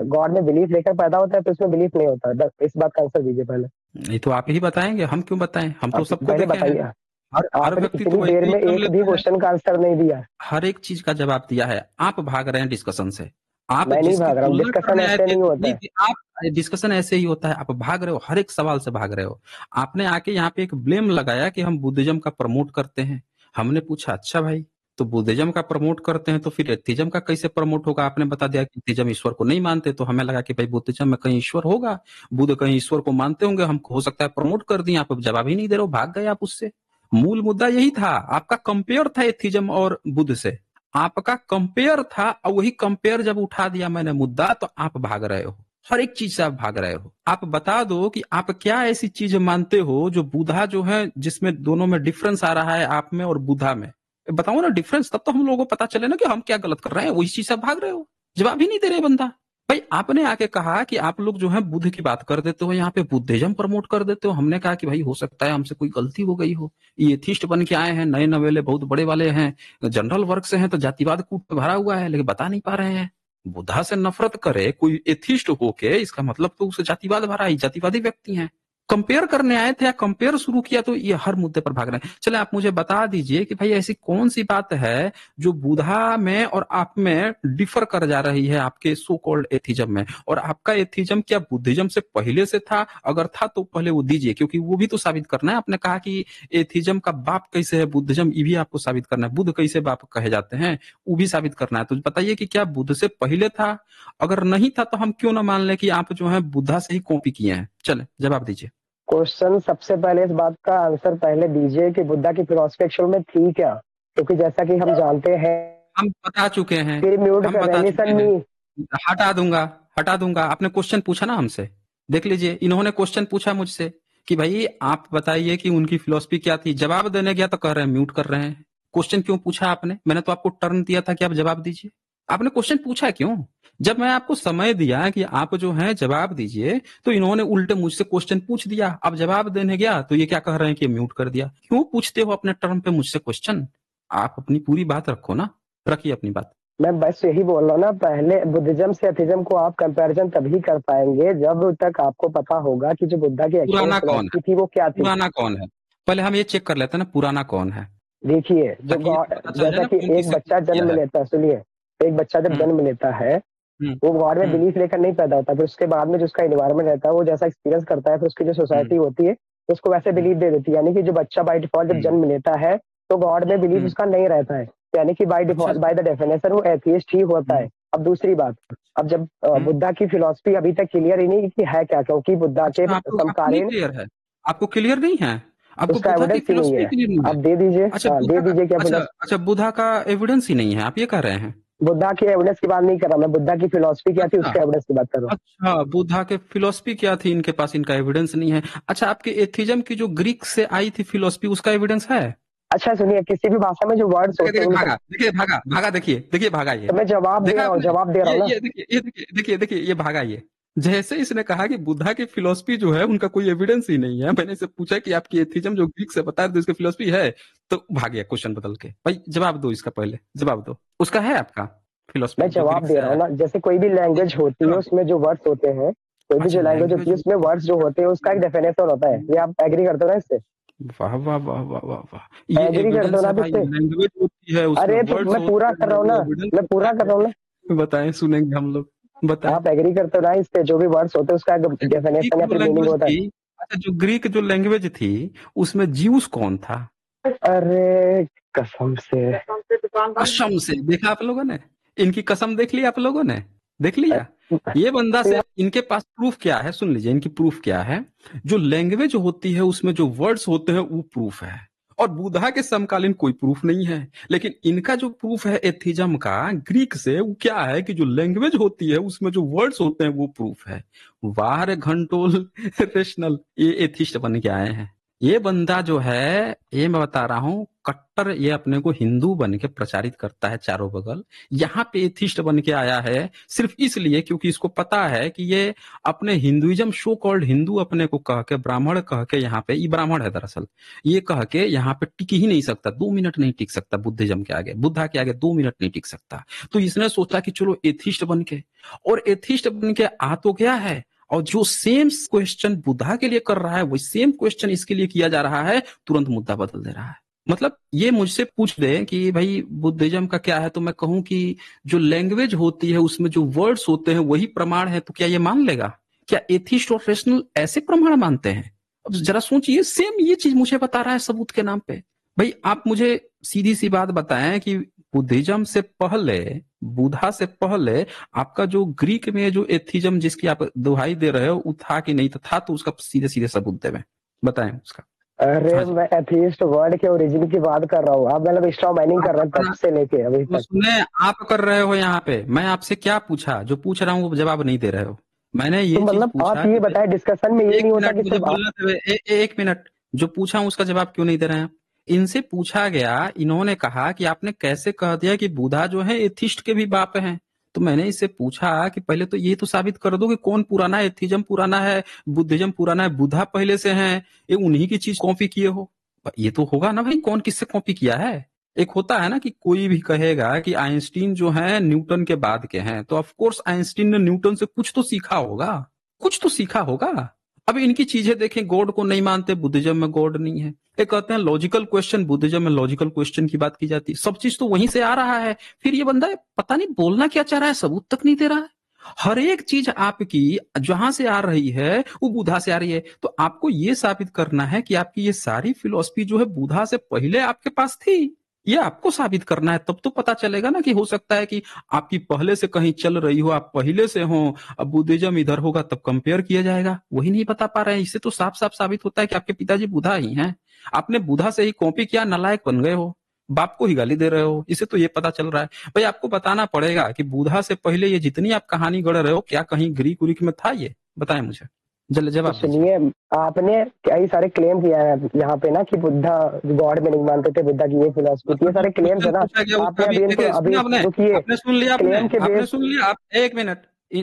गॉड में बिलीफ लेकर पैदा होता है, तो उसमें बिलीफ नहीं होता है। बस इस बात का आंसर दीजिए पहले। नहीं तो आप ही बताएंगे, हम क्यों बताएं? हम तो आप सबको पहले देखे हैं। बताइए। हर आपने व्यक्ति तो इतनी देर वैसे ही में जन्म एक भी लेता है। क्वेश्चन का आंसर नहीं दिया। हर एक चीज का जवाब दिया है। आप भाग रहे हैं डिस्कशन से। आप मैं नहीं जिसकी भाग रहा हूँ, तुलना डिस्कशन करने आए ऐसे थे, नहीं होता नहीं है। आप डिस्कशन ऐसे ही होता है। आप भाग रहे हो, हर एक सवाल से भाग रहे हो। आपने आके यहाँ पे एक ब्लेम लगाया कि हम बुद्धिज्म का प्रमोट करते हैं। हमने पूछा अच्छा भाई, तो बुद्धिज्म का प्रमोट करते हैं तो फिर एथिज्म का कैसे प्रमोट होगा? आपने बता दिया कि एथिज्म ईश्वर को नहीं मानते, तो हमें लगा कि भाई बुद्धिज्म में कहीं ईश्वर होगा, बुद्ध कहीं ईश्वर को मानते होंगे, हम हो सकता है प्रमोट कर दिए। आप जवाब ही नहीं दे रहे हो, भाग गए आप उससे। मूल मुद्दा यही था। आपका कंपेयर था एथिज्म और बुद्ध से। आपका कंपेयर था, और वही कंपेयर जब उठा दिया मैंने मुद्दा, तो आप भाग रहे हो। हर एक चीज से आप भाग रहे हो। आप बता दो कि आप क्या ऐसी चीज मानते हो जो बुद्धा जो है, जिसमें दोनों में डिफरेंस आ रहा है, आप में और बुद्धा में। बताओ ना डिफरेंस, तब तो हम लोगों को पता चले ना कि हम क्या गलत कर रहे हैं। वही चीज से आप भाग रहे हो। जवाब ही नहीं दे रहे बंदा। भाई आपने आके कहा कि आप लोग जो है बुद्ध की बात कर देते हो, यहाँ पे बुद्धिज्म प्रमोट कर देते हो। हमने कहा कि भाई हो सकता है हमसे कोई गलती हो गई हो, ये एथिस्ट बन के आए हैं, नए नवेले बहुत बड़े वाले हैं, जनरल वर्ग से हैं, तो जातिवाद कूट पे भरा हुआ है, लेकिन बता नहीं पा रहे हैं। बुद्धा से नफरत करे कोई एथिस्ट होके, इसका मतलब तो उसे जातिवाद भरा ही, जातिवादी व्यक्ति हैं। कंपेयर करने आए थे या कंपेयर शुरू किया, तो ये हर मुद्दे पर भाग रहे हैं। चले आप मुझे बता दीजिए कि भाई ऐसी कौन सी बात है जो बुद्धा में और आप में डिफर कर जा रही है, आपके सो कॉल्ड एथिज्म में। और आपका एथिज्म क्या बुद्धिज्म से पहले से था? अगर था तो पहले वो दीजिए, क्योंकि वो भी तो साबित करना है। आपने कहा कि एथिज्म का बाप कैसे है बुद्धिज्म, ये भी आपको साबित करना है। बुद्ध कैसे बाप कहे जाते हैं, वो भी साबित करना है। तो बताइए कि क्या बुद्ध से पहले था? अगर नहीं था तो हम क्यों ना मान लें कि आप जो है बुद्धा से ही कॉपी किए हैं। चले जवाब दीजिए। क्वेश्चन सबसे पहले इस बात का आंसर पहले दीजिए कि बुद्धा की फिलॉसफी एक्चुअल में थी क्या, क्योंकि जैसा कि हम जानते हैं। हम बता चुके हैं। फिर म्यूट हम कर रहे बता हैं, चुके लिसन हैं। मी। हटा दूंगा, हटा दूंगा। आपने क्वेश्चन पूछा ना हमसे। देख लीजिए, इन्होंने क्वेश्चन पूछा मुझसे कि भाई आप बताइए कि उनकी फिलॉसफी क्या थी। जवाब देने गया तो कह रहे हैं म्यूट कर रहे हैं। क्वेश्चन क्यों पूछा आपने? मैंने तो आपको टर्न दिया था कि आप जवाब दीजिए। आपने क्वेश्चन पूछा क्यों? जब मैं आपको समय दिया कि आप जो है जवाब दीजिए, तो इन्होंने उल्टे मुझसे क्वेश्चन पूछ दिया। अब जवाब देने गया तो ये क्या कह रहे हैं कि म्यूट कर दिया। क्यों पूछते हो अपने टर्न पे मुझसे क्वेश्चन? आप अपनी पूरी बात रखो ना, रखिए अपनी बात। मैं बस यही बोल रहा हूँ ना, पहले बुद्धिज्म से एथिज्म को आप कंपैरिजन तभी कर पाएंगे जब तक आपको पता होगा कि जो बुद्धा की एक्चुअल पुराना कौन फिलॉसफी है? थी वो क्या थी। पुराना कौन है? पहले हम ये चेक कर लेते हैं ना, पुराना कौन है, देखिए, जो ताकि ये गॉड, तो पता चल जाए जैसा ना कि कौन एक किससे बच्चा कॉपी किया जन्म है। लेता है, सुनिए, एक बच्चा जब हम्म, जन्म लेता है हम्म, वो गॉड में हम्म, बिलीफ लेकर नहीं पैदा होता। फिर उसके बाद में जो उसका इन्वायरमेंट रहता है, वो जैसा एक्सपीरियंस करता है, फिर उसकी जो सोसाइटी हम्म, होती है तो उसको वैसे हम्म, बिलीफ दे देती है। यानी कि जो बच्चा बाय डिफॉल्ट जब हम्म, जन्म लेता है तो गॉड में बिलीफ हम्म। उसका नहीं रहता है। यानी कि बाय अच्छा डिफॉल्ट, अच्छा। बाय द डेफिनेशन वो एथियस्ट ही होता है। हम्म, अब दूसरी बात, अब जब हम्म। बुद्धा की फिलॉसफी अभी तक क्लियर ही नहीं कि है क्या, क्योंकि बुद्धा के अच्छा, आपको नहीं समकालीन क्लियर है? आपको क्लियर नहीं है? आपको उसका बुद्धा की एविडेंस ही नहीं फिलोसफी है। क्लियर नहीं है? अब दे दीजिए, अच्छा हाँ बुद्धा दे का, दीजिए क्या अच्छा फिलॉसफी। अच्छा, बुद्धा का एविडेंस ही नहीं है, आप ये कह रहे हैं? बुद्धा की एविडेंस की बात नहीं कर रहा मैं, बुद्धा की फिलॉसफी क्या थी अच्छा उसके एविडेंस की बात कर रहा हूँ। अच्छा, बुद्धा के फिलोसफी क्या थी इनके पास, इनका एविडेंस नहीं है। अच्छा, आपके एथिज्म की जो ग्रीक से आई थी फिलोसफी, उसका एविडेंस है? अच्छा सुनिए, किसी भी भाषा में जो वर्ड्स देखिए होते हैं देखिए उनका, भागा, देखिए भागा भागा, देखिए देखिए भागा ये। तो मैं जवाब दे देखा रहा हूँ, आपने? जवाब दे रहा हूँ ना। ये देखिए, ये देखिए देखिए देखिए, ये भागा ये। जैसे इसने कहा कि बुद्धा की फिलोसफी जो है उनका कोई एविडेंस ही नहीं है, मैंने इसे पूछा कि आपकी एथिज्म जो ग्रीक से बता रहे थे उसकी फिलोसफी है, तो भाग गया क्वेश्चन बदल के। भाई जवाब दो इसका, पहले जवाब दो। उसका है आपका मैं फिलोसफी जो जवाब ग्रीक दे से रहा हूँ आया? ना, जैसे कोई भी लैंग्वेज होती है जवाब दो। उसमें जो वर्ड्स होते हैं, कोई भी अच्छा, जो लैंग्वेज होती लैंग्वेज है उसमें होती वर्ड्स जो होते हैं उसका एक डेफिनेशन होता है। ये आप एग्री करते हो ना इससे? वाह वाह वाह वाह वाह वाह, ये एग्री करते हो एविडेंस ना है आप भाई। इससे? लैंग्वेज होती है, उसमें अरे तो वर्ड्स मैं पूरा होते कर रहा हैं, हूँ वो ना, एविडेंस मैं होता पूरा कर रहा हूँ ना। है। बताएं, सुनेंगे हम लोग। बताएं। आप एग्री करते हो ना इससे, जो भी वर्ड्स होते हैं उसका अच्छा, जो ग्रीक डेफिनेशन या जो फिर मीनिंग लैंग्वेज होता है। थी, अच्छा जो ग्रीक जो लैंग्वेज थी, उसमें ज्यूस कौन था? अरे कसम से। कसम से देखा आप लोगों ने? इनकी कसम देख ली आप लोगों ने? देख लिया। ये बंदा से इनके पास प्रूफ क्या है, सुन लीजिए इनकी प्रूफ क्या है। जो लैंग्वेज होती है उसमें जो वर्ड्स होते हैं वो प्रूफ है, और बुधा के समकालीन कोई प्रूफ नहीं है। लेकिन इनका जो प्रूफ है एथिज्म का ग्रीक से, वो क्या है कि जो लैंग्वेज होती है उसमें जो वर्ड्स होते हैं वो प्रूफ है। वाह रे घंटोल रेशनल, ये एथिस्ट बन के आए हैं। ये बंदा जो है, ये मैं बता रहा हूँ, कट्टर ये अपने को हिंदू बन के प्रचारित करता है चारों बगल। यहाँ पे एथिस्ट बन के आया है सिर्फ इसलिए क्योंकि इसको पता है कि ये अपने हिंदुइज्म, शो कॉल्ड हिंदू अपने को कह के, ब्राह्मण कह के, यहाँ पे ये ब्राह्मण है दरअसल, ये कह के यहाँ पे टिक ही नहीं सकता, 2 मिनट नहीं टिक सकता बुद्धिज्म के आगे, बुद्धा के आगे 2 मिनट नहीं टिक सकता। तो इसने सोचा कि चलो एथिस्ट बन के, और एथिस्ट बन के आ तो गया है, और जो सेम क्वेश्चन बुद्धा के लिए कर रहा है वही सेम क्वेश्चन इसके लिए किया जा रहा है, तुरंत मुद्दा बदल दे रहा है। मतलब ये मुझसे पूछ दे कि भाई बुद्धिज्म का क्या है, तो मैं कहूं कि जो लैंग्वेज होती है उसमें जो वर्ड्स होते हैं वही प्रमाण है, तो क्या ये मान लेगा? क्या एथिस्ट और रेशनल ऐसे प्रमाण मानते हैं? अब जरा सोचिए, सेम ये चीज मुझे बता रहा है सबूत के नाम पे। भाई आप मुझे सीधी सी बात बताएं कि बुद्धिज्म से पहले, बुधा से पहले आपका जो ग्रीक में जो एथिज्म जिसकी आप दुहाई दे रहे हो वो था कि नहीं था? तो उसका सीधे सीधे सबूत देवें, बताएं उसका। अरे हाँ जी। मैं एथिस्ट वर्ड के ओरिजिन की बात कर रहा हूँ, आप मतलब स्ट्रॉ माइनिंग कर रहे हैं तब से लेके अभी तो तक। सुने, आप कर रहे हो यहाँ पे, मैं आपसे क्या पूछा? जो पूछ रहा हूँ वो जवाब नहीं दे रहे हो। मैंने तो ये चीज मतलब पूछा आप ये कि बताएं, डिस्कशन में ये एक नहीं होता मिनट कि मुझे सिर्फ आप। बोलने दे, 1 मिनट। जो पूछा हूं उसका जवाब क्यों नहीं दे रहे हैं आप? इनसे पूछा गया, इन्होंने कहा कि आपने कैसे कह दिया कि बुधा जो है एथिस्ट के भी बाप हैं। तो मैंने इससे पूछा कि पहले तो ये तो साबित कर दो कि कौन पुराना है, एथिज्म पुराना है, बुद्धिज्म पुराना है, बुधा पहले से है, ये उन्हीं की चीज कॉपी किए हो। ये तो होगा ना भाई, कौन किससे कॉपी किया है? एक होता है ना कि कोई भी कहेगा कि आइंस्टीन जो है न्यूटन के बाद के हैं, तो ऑफ कोर्स आइंस्टीन ने न्यूटन से कुछ तो सीखा होगा, कुछ तो सीखा होगा। अब इनकी चीजें देखें, गॉड को नहीं मानते, बुद्धिज्म में गॉड नहीं है। ये कहते हैं लॉजिकल क्वेश्चन, बुद्धिज्म में लॉजिकल क्वेश्चन की बात की जाती है। सब चीज तो वहीं से आ रहा है। फिर ये बंदा पता नहीं बोलना क्या चाह रहा है, सबूत तक नहीं दे रहा है। हर एक चीज आपकी जहां से आ रही है वो बुधा से आ रही है। तो आपको ये साबित करना है कि आपकी ये सारी फिलॉसफी जो है बुधा से पहले आपके पास थी। ये आपको साबित करना है, तब तो पता चलेगा ना। कि हो सकता है कि आपकी पहले से कहीं चल रही हो, आप पहले से हो, अब बुद्धिज्म इधर होगा तब कंपेयर किया जाएगा, वही नहीं बता पा रहे हैं। इससे तो साफ साफ साबित होता है कि आपके पिताजी बुधा ही हैं। आपने बुधा से ही कॉपी किया, नालायक बन गए हो, बाप को ही गाली दे रहे हो। इससे तो ये पता चल रहा है। भाई आपको बताना पड़ेगा कि बुधा से पहले ये जितनी आप कहानी गढ़ रहे हो, क्या कहीं ग्रीक उरीक में था? ये बताएं मुझे, तो जवाब दीजिए। सुनिए, आपने कई सारे क्लेम किया है यहाँ पे ना कि बुद्धा गॉड में नहीं मानते थे, बुद्धा की ये फिलोसफी थी, ये मतलब जो सारे क्लेम्स क्वेश्चन है ना। पूछा गया उसका आपने भी अभी इनको देखिए, अभी सुना आपने? रुकिए, आपने सुन लिया, आपने क्लेम के आपने बेस, सुन लिया, आप 1 मिनट,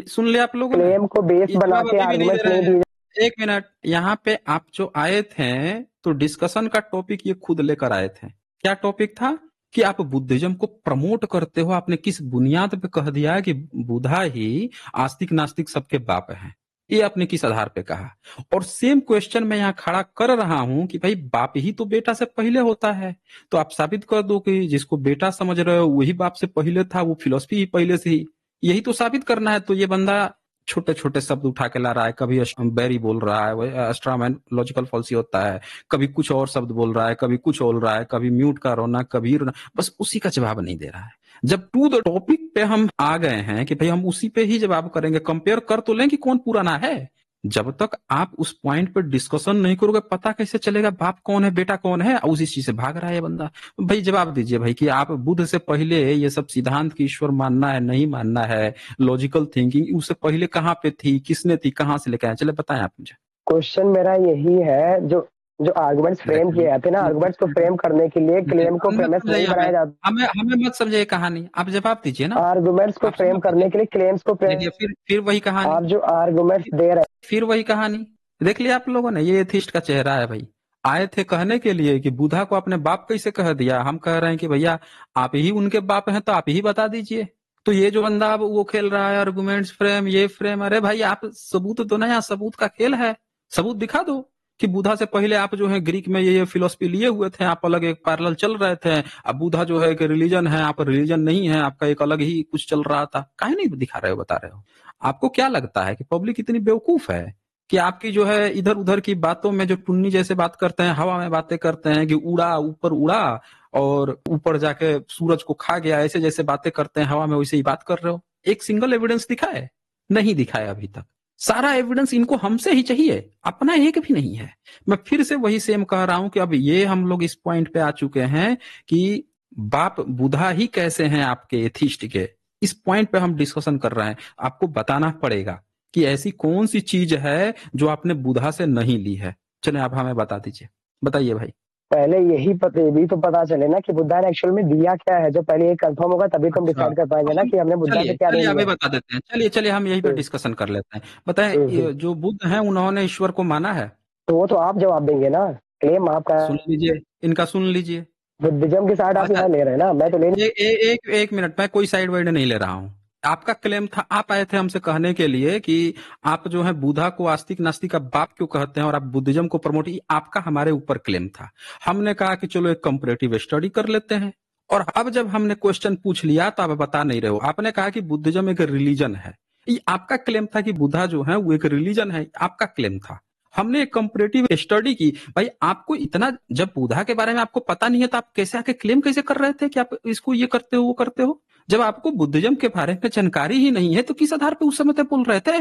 सुन लिया आप लोगों ने? क्लेम को बेस ये बना जवाब के अभी भी नहीं दे आर्गुमेंट्स रहे नहीं हैं। दिए। 1 मिनट, यहाँ पे आप जो आए थे तो डिस्कशन का टॉपिक ये खुद लेकर आए थे। क्या टॉपिक था? कि आप बुद्धिज्म को प्रमोट करते हो। आपने किस बुनियाद पे कह दिया है कि बुधा ही आस्तिक नास्तिक सबके बाप हैं? ये आपने किस आधार पे कहा? और सेम क्वेश्चन मैं यहाँ खड़ा कर रहा हूं कि भाई बाप ही तो बेटा से पहले होता है। तो आप साबित कर दो कि जिसको बेटा समझ रहे हो वही बाप से पहले था, वो फिलोसफी ही पहले से ही, यही तो साबित करना है। तो ये बंदा छोटे छोटे शब्द उठा के ला रहा है, कभी बैरी बोल रहा है, वही अस्ट्रामैन लॉजिकल फॉल्सी होता है, कभी कुछ और शब्द बोल रहा है, कभी कुछ बोल रहा है, कभी म्यूट का रोना, कभी रोना, बस उसी का जवाब नहीं दे रहा है। जब टू द टॉपिक पे हम आ गए हैं कि भाई हम उसी पे ही जवाब करेंगे, कंपेयर कर तो लें कि कौन पुराना है। जब तक आप उस पॉइंट पर डिस्कशन नहीं करोगे, पता कैसे चलेगा बाप कौन है बेटा कौन है? और उसी चीज से भाग रहा है ये बंदा। भाई जवाब दीजिए भाई कि आप बुद्ध से पहले ये सब सिद्धांत की ईश्वर मानना है नहीं मानना है, लॉजिकल थिंकिंग उससे पहले कहाँ पे थी, किसने थी, कहाँ से लेके आए? चले बताएं आप मुझे। क्वेश्चन मेरा यही है, जो जो आर्गुमेंट्स फ्रेम किए जाते हैं ना, आर्गुमेंट्स को फ्रेम करने के लिए क्लेम को मत प्रेमिस समझाइए नहीं बनाया हमें, जाता। हमें हमें मत समझिए कहानी, आप जवाब दीजिए ना। आर्गुमेंट्स को आप फ्रेम जवाब करने दीजिए। के लिए क्लेम्स को देखिए फिर वही कहानी, आप जो आर्गुमेंट्स दे रहे फिर वही कहानी। देख लिया आप लोगों ने, ये एथिस्ट का चेहरा है भाई। आए थे कहने के लिए कि बुधा को अपने बाप कैसे कह दिया। हम कह रहे हैं कि भैया आप ही उनके बाप हैं, तो आप ही बता दीजिए। तो ये जो बंदा अब वो खेल रहा है आर्गुमेंट्स फ्रेम, ये फ्रेम, अरे भाई आप सबूत दो ना, यहाँ सबूत का खेल है। सबूत दिखा दो कि बुधा से पहले आप जो है ग्रीक में ये फिलोसफी लिए हुए थे, आप अलग एक पैरेलल चल रहे थे। अब बुधा जो है कि रिलीजन है, आप रिलीजन नहीं है, आपका एक अलग ही कुछ चल रहा था। काहे नहीं दिखा रहे हो, बता रहे हो? आपको क्या लगता है कि पब्लिक इतनी बेवकूफ है कि आपकी जो है इधर उधर की बातों में जो टुन्नी जैसे बात करते हैं, हवा में बातें करते हैं कि उड़ा ऊपर उड़ा और ऊपर जाके सूरज को खा गया, ऐसे जैसे बातें करते हैं हवा में, वैसे ही बात कर रहे हो? एक सिंगल एविडेंस दिखाए? नहीं दिखाया अभी तक। सारा एविडेंस इनको हमसे ही चाहिए, अपना एक भी नहीं है। मैं फिर से वही सेम कह रहा हूं कि अब ये हम लोग इस पॉइंट पे आ चुके हैं कि बाप बुधा ही कैसे हैं आपके एथिस्ट के, इस पॉइंट पे हम डिस्कशन कर रहे हैं। आपको बताना पड़ेगा कि ऐसी कौन सी चीज है जो आपने बुधा से नहीं ली है। चलिए आप हमें बता दीजिए, बताइए भाई। पहले यही पता, ये भी तो पता चले ना कि बुद्धा ने एक्चुअल में दिया क्या है। जो पहले ये कंफर्म होगा तभी तो हम अच्छा, डिसाइड कर पाएंगे ना हम कि हमने बुद्धा से चलिए क्या ले चलिए अभी लिया। बता देते हैं। चलिए हम यही पे हम्म, डिस्कशन कर लेते हैं। बताएं, हम्म। जो बुद्ध हैं उन्होंने ईश्वर को माना है? तो वो तो आप जवाब देंगे ना, क्लेम आपका। सुन लीजिए, इनका सुन लीजिए। बुद्धिज्म की साइड आप अच्छा, यहाँ ले रहे हैं ना, मैं तो ले नहीं। एक मिनट, मैं कोई साइड वाइड नहीं ले रहा हूँ। आपका क्लेम था, आप आए थे हमसे कहने के लिए कि आप जो है बुधा को आस्तिक नास्तिक का बाप क्यों कहते हैं और आप बुद्धिज्म को प्रमोट, आपका हमारे ऊपर क्लेम था। हमने कहा कि चलो एक कंपैरेटिव स्टडी कर लेते हैं। और अब जब हमने क्वेश्चन पूछ लिया तो आप बता नहीं रहे हो। आपने कहा कि बुद्धिज्म एक रिलीजन है। ये आपका क्लेम था कि बुद्धा जो है वो एक रिलीजन है, आपका क्लेम था। हमने एक कंपैरेटिव स्टडी की। भाई आपको इतना, जब बुधा के बारे में आपको पता नहीं है तो आप कैसे आके क्लेम कैसे कर रहे थे कि आप इसको ये करते हो वो करते हो? जब आपको बुद्धिज्म के बारे में जानकारी ही नहीं है तो किस आधार पे उस समय तक बोल रहे थे?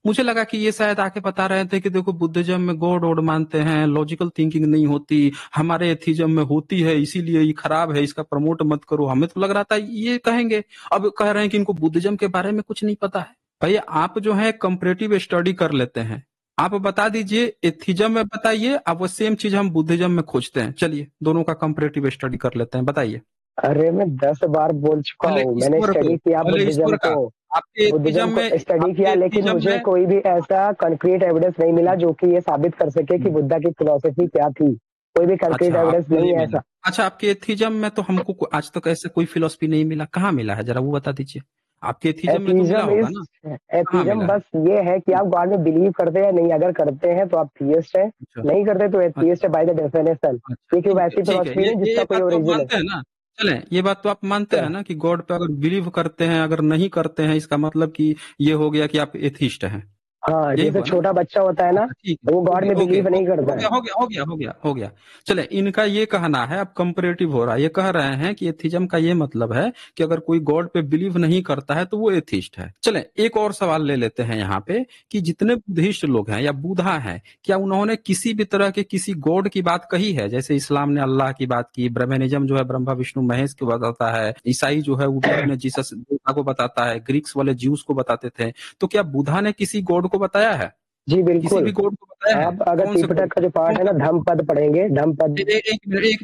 मुझे लगा कि ये शायद आके बता रहे थे कि देखो बुद्धिज्म में गॉड वॉड मानते हैं, लॉजिकल थिंकिंग नहीं होती, हमारे एथिज्म में होती है, इसीलिए ये खराब है, इसका प्रमोट मत करो। हमें तो लग रहा था ये कहेंगे। अब कह रहे हैं कि इनको बुद्धिज्म के बारे में कुछ नहीं पता है। भाई आप जो है कंपैरेटिव स्टडी कर लेते हैं। आप बता दीजिए एथिज्म में बताइए, अब वो सेम चीज हम बुद्धिज्म में खोजते हैं। चलिए दोनों का कंपैरेटिव स्टडी कर लेते हैं, बताइए। अरे मैं 10 बार बोल चुका पहले हूँ, मैंने ईश्वर को, स्टडी किया पहले बुद्धिज्म ईश्वर का। को। आपके एथिज्म बुद्धिज्म को में, स्टडी आपके किया, लेकिन एथिज्म मुझे में, कोई भी ऐसा कंक्रीट एविडेंस नहीं मिला जो कि ये साबित कर सके कि बुद्धा की फिलोसफी क्या थी। कोई भी कंक्रीट अच्छा एविडेंस आपको नहीं नहीं है मिला। ऐसा। अच्छा आपके एथिज्म में तो हमको आज तक ऐसे कोई फिलोसफी नहीं मिला। कहाँ मिला है जरा वो बता दीजिए। आपके एथिज्म में तो मिला एथीज्म होगा इज ना? कहाँ एथीज्म मिला है? बस ये है कि आप गॉड में बिलीव करते हैं या नहीं। अगर करते हैं तो आप थियस्ट हैं, अच्छा नहीं करते तो एथीस्ट अच्छा है बाय द डेफिनेशन। अच्छा, ये क्यों ठीक है ऐसी ठीक है। फिलोसफी ये नहीं ये जिसका ये कोई बात तो आप ओरिजिन है। मानते हैं ना? चलें, ये बात तो आप मानते क्या? हैं ना कि गॉड पे अगर बिलीव करते हैं, अगर नहीं करते हैं, इसका मतलब कि ये हो गया कि आप एथिस्ट हैं। हाँ, यही जैसे हुआ ना? छोटा बच्चा होता है ना, अच्छा ठीक है, वो हो गॉड में गया, ओके, बिलीव नहीं करता है। हो गया। चले, इनका ये कहना है, अब कंपैरेटिव हो रहा है। ये कह रहे हैं कि एथिज्म का ये मतलब है कि अगर कोई गॉड पे बिलीव नहीं करता है तो वो एथिस्ट है। चले एक और सवाल ले लेते हैं यहाँ पे कि जितने बुद्धिस्ट लोग हैं या बुधा हैं, क्या उन्होंने किसी भी तरह के किसी गॉड की बात कही है? जैसे इस्लाम ने अल्लाह की बात की, ब्रह्मनिज्म जो है ब्रह्मा विष्णु महेश को बताता है, ईसाई जो है वो भी अपने जीसस देवता को बताता है, ग्रीक्स वाले ज्यूस को बताते थे। तो क्या बुधा ने किसी गॉड को बताया है? जी किसी बिल्कुल। भी गॉड को बताया है? आप अगर कौन से त्रिपिटक गॉड का को? जो पार्ट कौन है ना, से गॉड? धम्मपद पढ़ेंगे, धम्मपद। एक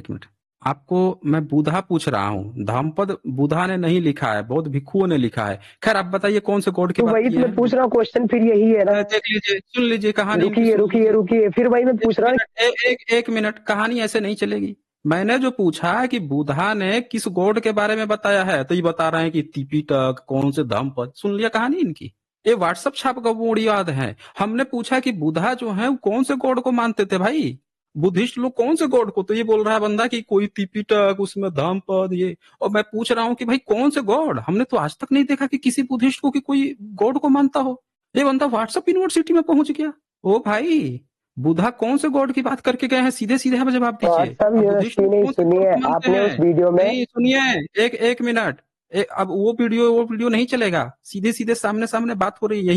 मिनट। आपको मैं बुधा पूछ रहा हूँ, धम्मपद बुधा ने नहीं लिखा है, बौद्ध भिक्षुओं ने लिखा है। खैर आप बताइए कौन से गॉड की तो बात वही तो किए मैं हैं? पूछ रहा हूँ, क्वेश्चन फिर यही है ना। अरे देख लीजिए, सुन लीजिए, कहानी इनकी रुकिए सुन रुकिए लीजिए। रुकिए, फिर वही मैं एक पूछ रहा हूँ। मिनट, एक मिनट, कहानी ऐसे नहीं चलेगी। मैंने जो पूछा है कि बुधा ने किस गॉड के बारे में बताया है, तो ये बता रहे हैं कि त्रिपिटक, कौन से धम्मपद। सुन लिया कहानी इनकी? ये व्हाट्सएप छाप का बुनियाद है। हमने पूछा कि बुधा जो है वो कौन से गॉड को मानते थे भाई? बुद्धिस्ट लोग कौन से गॉड को? तो ये बोल रहा है बंदा कि कोई त्रिपिटक, उसमें धम्मपद ये। और मैं पूछ रहा हूँ कि भाई कौन से गॉड? हमने तो आज तक नहीं देखा कि किसी बुद्धिस्ट को कि कोई गॉड को मानता हो। ये बंदा व्हाट्सएप यूनिवर्सिटी में पहुंच गया। ओ भाई, बुधा कौन से गॉड की बात करके गए हैं? सीधे सीधे आप जवाब दीजिए। व्हाट्सएप अब बुद्धिस्ट यूनिवर्सिटी लोग नहीं, कौन से गॉड सुनिए को मानते आपने उस हैं? वीडियो में। नहीं सुनिए, एक मिनट। अब वो वीडियो नहीं चलेगा। सीधे सीधे सामने सामने बात हो रही है,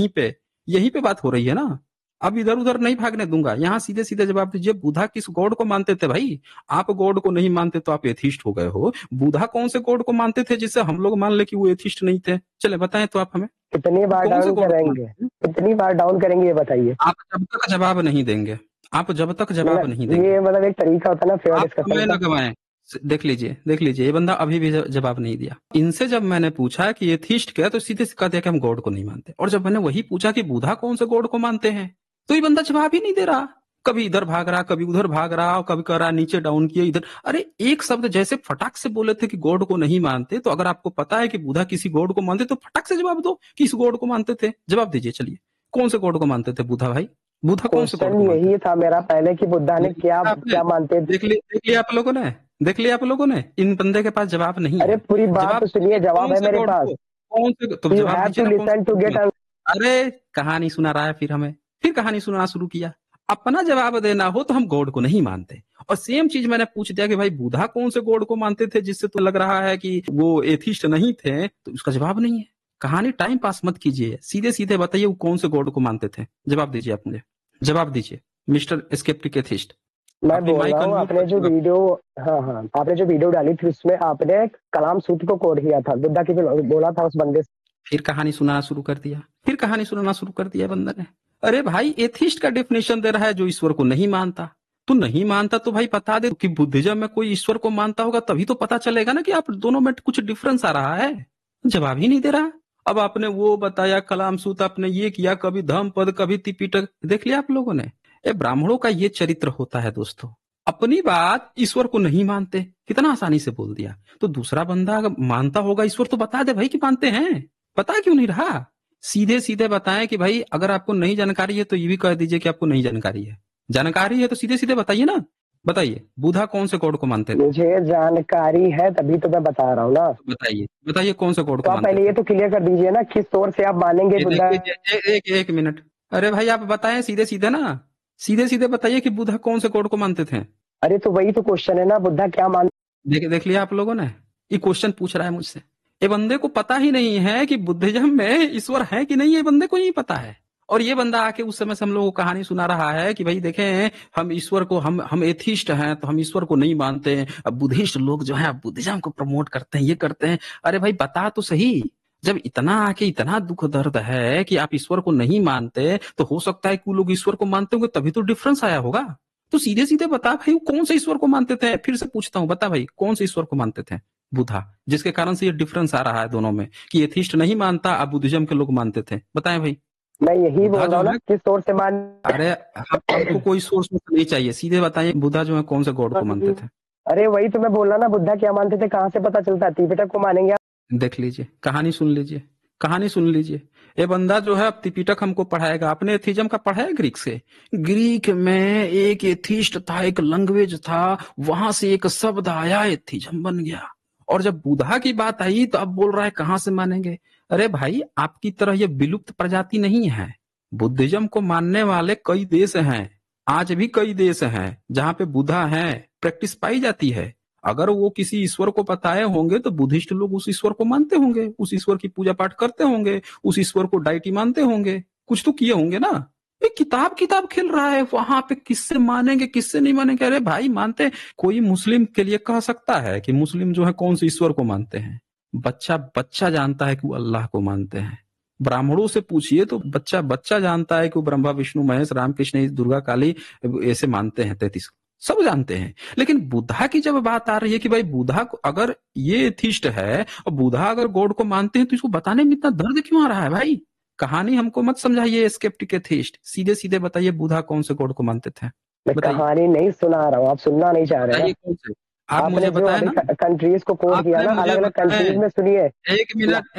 यहीं पे बात हो रही है ना। अब इधर उधर नहीं भागने दूंगा, यहाँ सीधे सीधे जवाब दीजिए। बुधा किस गॉड को मानते थे भाई? आप गॉड को नहीं मानते तो आप एथिस्ट हो गए हो। बुधा कौन से गॉड को मानते थे जिससे हम लोग मान ले कि वो एथिस्ट नहीं थे? चले बताएं तो आप हमें, कितनी वो बार कौन से डाउन गॉड को करेंगे, मानते थे? कितनी बार डाउन करेंगे ये बताइए। आप जब तक जवाब नहीं देंगे, आप जब तक जवाब नहीं मतलब देंगे, ये मतलब एक तरीका होता है ना फेयर आप डिस्कशन समय का। न गवाएं। देख लीजिए, ये बंदा अभी भी जवाब नहीं दिया। इनसे जब मैंने पूछा कि एथिस्ट क्या, तो सीधे से कह दिया कि हम गॉड को नहीं मानते। और जब मैंने वही पूछा कि बुधा कौन से गॉड को मानते हैं, तो ये बंदा जवाब ही नहीं दे रहा। कभी इधर भाग रहा, कभी उधर भाग रहा, और कभी कह रहा नीचे डाउन किए इधर। अरे एक शब्द जैसे फटाक से बोले थे कि गॉड को नहीं मानते, तो अगर आपको पता है कि बुधा किसी गॉड को मानते तो फटाक से जवाब दो कि इस गॉड को मानते थे। जवाब दीजिए, चलिए कौन से गॉड को मानते थे बुधा भाई? बुधा कौन से गॉड क्वेश्चन को मानते यही थे? था मेरा पहले कि बुद्धा ने देख क्या लिया आपने? क्या मानते थे। देख लिया आप लोगों ने? देख लिया आप लोगों ने? इन बंदे के पास जवाब नहीं अरे है। पूरी बात जवाब तो सुनिए, दीजिए जवाब कौन है से मेरे गॉड पास। को? कौन से? तो यू जवाब हैव दीजिए टू ना कौन से लिसन टू गॉड को गेट। मानते? अरे कहानी सुना रहा है फिर हमें, फिर कहानी सुनाना शुरू किया। अपना जवाब देना हो तो हम गॉड को नहीं मानते। और सेम चीज मैंने पूछ दिया कि भाई बुधा कौन से गॉड को मानते थे जिससे तो लग रहा है कि वो एथिस्ट नहीं थे, तो उसका जवाब नहीं है। कहानी टाइम पास मत कीजिए, सीधे सीधे बताइए वो कौन से गॉड को मानते थे। जवाब दीजिए आप मुझे, जवाब दीजिए मिस्टर स्केप्टिक एथिस्ट। मैं अपनी बोल माइक रहा हूँ अनम्यूट आपने जो कर। वीडियो, हाँ हाँ, आपने जो वीडियो डाली थी उसमें आपने कलाम सूत्र को कोड किया था, बुद्धा की जो बोला था उस बंदे से। फिर कहानी सुनाना शुरू कर दिया, फिर कहानी सुनाना शुरू कर दिया बंदर ने। अरे भाई एथिस्ट का डेफिनेशन दे रहा है जो ईश्वर को नहीं मानता। तू नहीं मानता तो भाई बता दे कि बुद्धिज्म में कोई ईश्वर को मानता होगा, तभी तो पता चलेगा ना कि आप दोनों में कुछ डिफरेंस आ रहा है। जवाब ही नहीं दे रहा। अब आपने वो बताया कलाम सूत्र, आपने ये किया, कभी धम्म पद कभी त्रिपिटक, देख लिया आप लोगों ने। ये ब्राह्मणों का ये चरित्र होता है दोस्तों, अपनी बात ईश्वर को नहीं मानते, कितना आसानी से बोल दिया। तो दूसरा बंदा अगर मानता होगा ईश्वर तो बता दे भाई कि मानते हैं, पता क्यों नहीं रहा। सीधे सीधे बताएं कि भाई अगर आपको नहीं जानकारी है तो ये भी कह दीजिए कि आपको नहीं जानकारी है। जानकारी है तो सीधे सीधे बताइए ना। बताइए बुद्धा कौन से गॉड को मानते थे? मुझे जानकारी है तभी तो मैं बता रहा हूँ ना। बताइए बताइए कौन से गॉड तो को आप मानते पहले थे? ये तो क्लियर कर दीजिए ना किस तौर से आप मानेंगे ये बुद्धा। देखिए एक मिनट। अरे भाई आप बताएं सीधे सीधे ना, सीधे सीधे बताइए कि बुद्धा कौन से गॉड को मानते थे। अरे तो वही तो क्वेश्चन है ना, बुद्धा क्या मान। देख लिया आप लोगों ने, ये क्वेश्चन पूछ रहा है मुझसे। ये बंदे को पता ही नहीं है कि बुद्धिज्म में ईश्वर है कि नहीं, ये बंदे को ही पता है। और ये बंदा आके उस समय से हम लोगों को कहानी सुना रहा है कि भाई देखें हम ईश्वर को, हम एथिस्ट हैं तो हम ईश्वर को नहीं मानते हैं। अब बुद्धिस्ट लोग जो है बुद्धिज्म को प्रमोट करते हैं, ये करते हैं। अरे भाई बता तो सही, जब इतना आके इतना दुख दर्द है कि आप ईश्वर को नहीं मानते, तो हो सकता है कि वो लोग ईश्वर को मानते होंगे तभी तो डिफरेंस आया होगा। तो सीधे सीधे बता भाई वो कौन से ईश्वर को मानते थे। फिर से पूछता हूँ, बता भाई कौन से ईश्वर को मानते थे बुद्धा, जिसके कारण से ये डिफरेंस आ रहा है दोनों में कि एथिस्ट नहीं मानता अब बुद्धिज्म के लोग मानते थे। बताएं भाई। मैं यही बुद्धा बोल रहा जो हूँ ना है, किस तौर से मान। अरे हमको कोई सोर्स नहीं चाहिए, सीधे बताइए बुद्धा जो है कौन से गॉड को मानते थे। अरे वही तो मैं बोल रहा ना, बुद्धा क्या मानते थे कहाँ से पता चलता है, त्रिपिटक को मानेंगे आप। देख लीजिए, कहानी सुन लीजिए, कहानी सुन लीजिए। ये बंदा जो है अब त्रिपिटक हमको पढ़ाएगा। आपने एथिज्म का पढ़ा है ग्रीक से? ग्रीक में एक एथिस्ट था, एक लैंग्वेज था, वहां से एक शब्द आया एथिज्म बन गया। और जब बुद्धा की बात आई तो अब बोल रहा है कहां से मानेंगे। अरे भाई आपकी तरह ये विलुप्त प्रजाति नहीं है। बुद्धिज्म को मानने वाले कई देश हैं, आज भी कई देश हैं जहां पे बुद्धा है, प्रैक्टिस पाई जाती है। अगर वो किसी ईश्वर को बताए होंगे तो बुद्धिस्ट लोग उस ईश्वर को मानते होंगे, उस ईश्वर की पूजा पाठ करते होंगे, उस ईश्वर को डाइटी मानते होंगे, कुछ तो किए होंगे ना। ये किताब किताब खेल रहा है वहां पे, किससे मानेंगे किससे नहीं मानेंगे। अरे भाई मानते, कोई मुस्लिम के लिए कह सकता है कि मुस्लिम जो है कौन से ईश्वर को मानते हैं? बच्चा बच्चा जानता है कि वो अल्लाह को मानते हैं। ब्राह्मणों से पूछिए तो बच्चा बच्चा जानता है कि वो ब्रह्मा विष्णु महेश राम कृष्ण दुर्गा काली ऐसे मानते हैं, 33 सब जानते हैं। लेकिन बुद्धा की जब बात आ रही है कि भाई बुद्धा को अगर ये एथिस्ट है और बुद्धा अगर गॉड को मानते हैं तो इसको बताने में इतना दर्द क्यों आ रहा है भाई? कहानी हमको मत समझाइए स्केप्टिक एथिस्ट, सीधे सीधे बताइए बुद्धा कौन से गॉड को मानते थे। मैं बताइए कहानी नहीं सुना रहा हूँ, आप सुनना नहीं चाह रहे ना। बताइए कौन से। आप मुझे आपने जो बताए अभी ना, कंट्रीज को कोड किया आपने ना, मुझे अलग अलग बताए। कंट्रीज में सुनिए।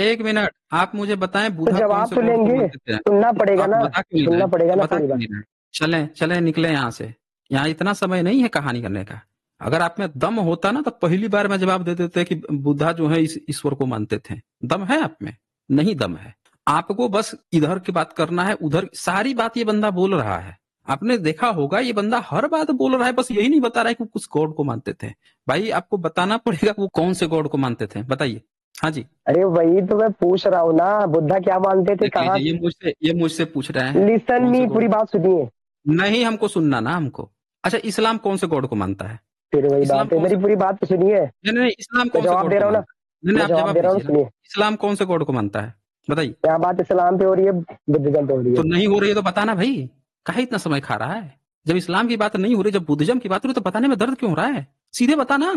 एक मिनट आप मुझे बताएं तो बुद्धा कौन जवाब से तो गॉड को लेंगे, मानते थे। सुनना पड़ेगा आप ना, बता क्यों नहीं रहे, सुनना पड़ेगा ना बता पूरी क्यों बात। नहीं रहे? चलें चलें निकले यहाँ से, यहाँ इतना समय नहीं है कहानी करने का। अगर आप में दम होता ना तो पहली बार में जवाब दे देते कि बुद्धा जो है इस ईश्वर को मानते थे। दम है आप में? नहीं दम है। आपको बस इधर की बात करना है, उधर सारी बात ये बंदा बोल रहा है। आपने देखा होगा ये बंदा हर बात बोल रहा है, बस यही नहीं बता रहा है कि वो कुछ गॉड को मानते थे। भाई आपको बताना पड़ेगा वो कौन से गॉड को मानते थे, बताइए। हाँ जी अरे वही तो मैं पूछ रहा हूँ ना, बुद्धा क्या मानते थे देख कहाँ। लीजिए, ये मुझसे पूछ रहे हैं लिसन कौन मी, से पूरी गॉड। बात सुनिए। नहीं हमको सुनना ना हमको। अच्छा इस्लाम कौन से गॉड को मानता है? फिर वही इस्लाम बात है, कौन मेरी से, पूरी बात तो सुनिए। नहीं नहीं इस्लाम मैं कौन से जवाब गॉड दे को रहा हूँ ना, मानता है? नहीं नहीं मैं आप जवाब जवाब दे रहा हूँ दीजिए ना, ना। सुनिए। इस्लाम कौन से गॉड को मानता है बताइए। यहाँ बात इस्लाम पे हो रही है, बुद्धिज्म पे हो रही तो है। नहीं हो रही है तो बताना भाई, काहे इतना समय खा रहा है? जब इस्लाम की बात नहीं हो रही, जब बुद्धिज्म की बात हो रही, तो बताने में दर्द क्यों हो रहा है? सीधे बताना।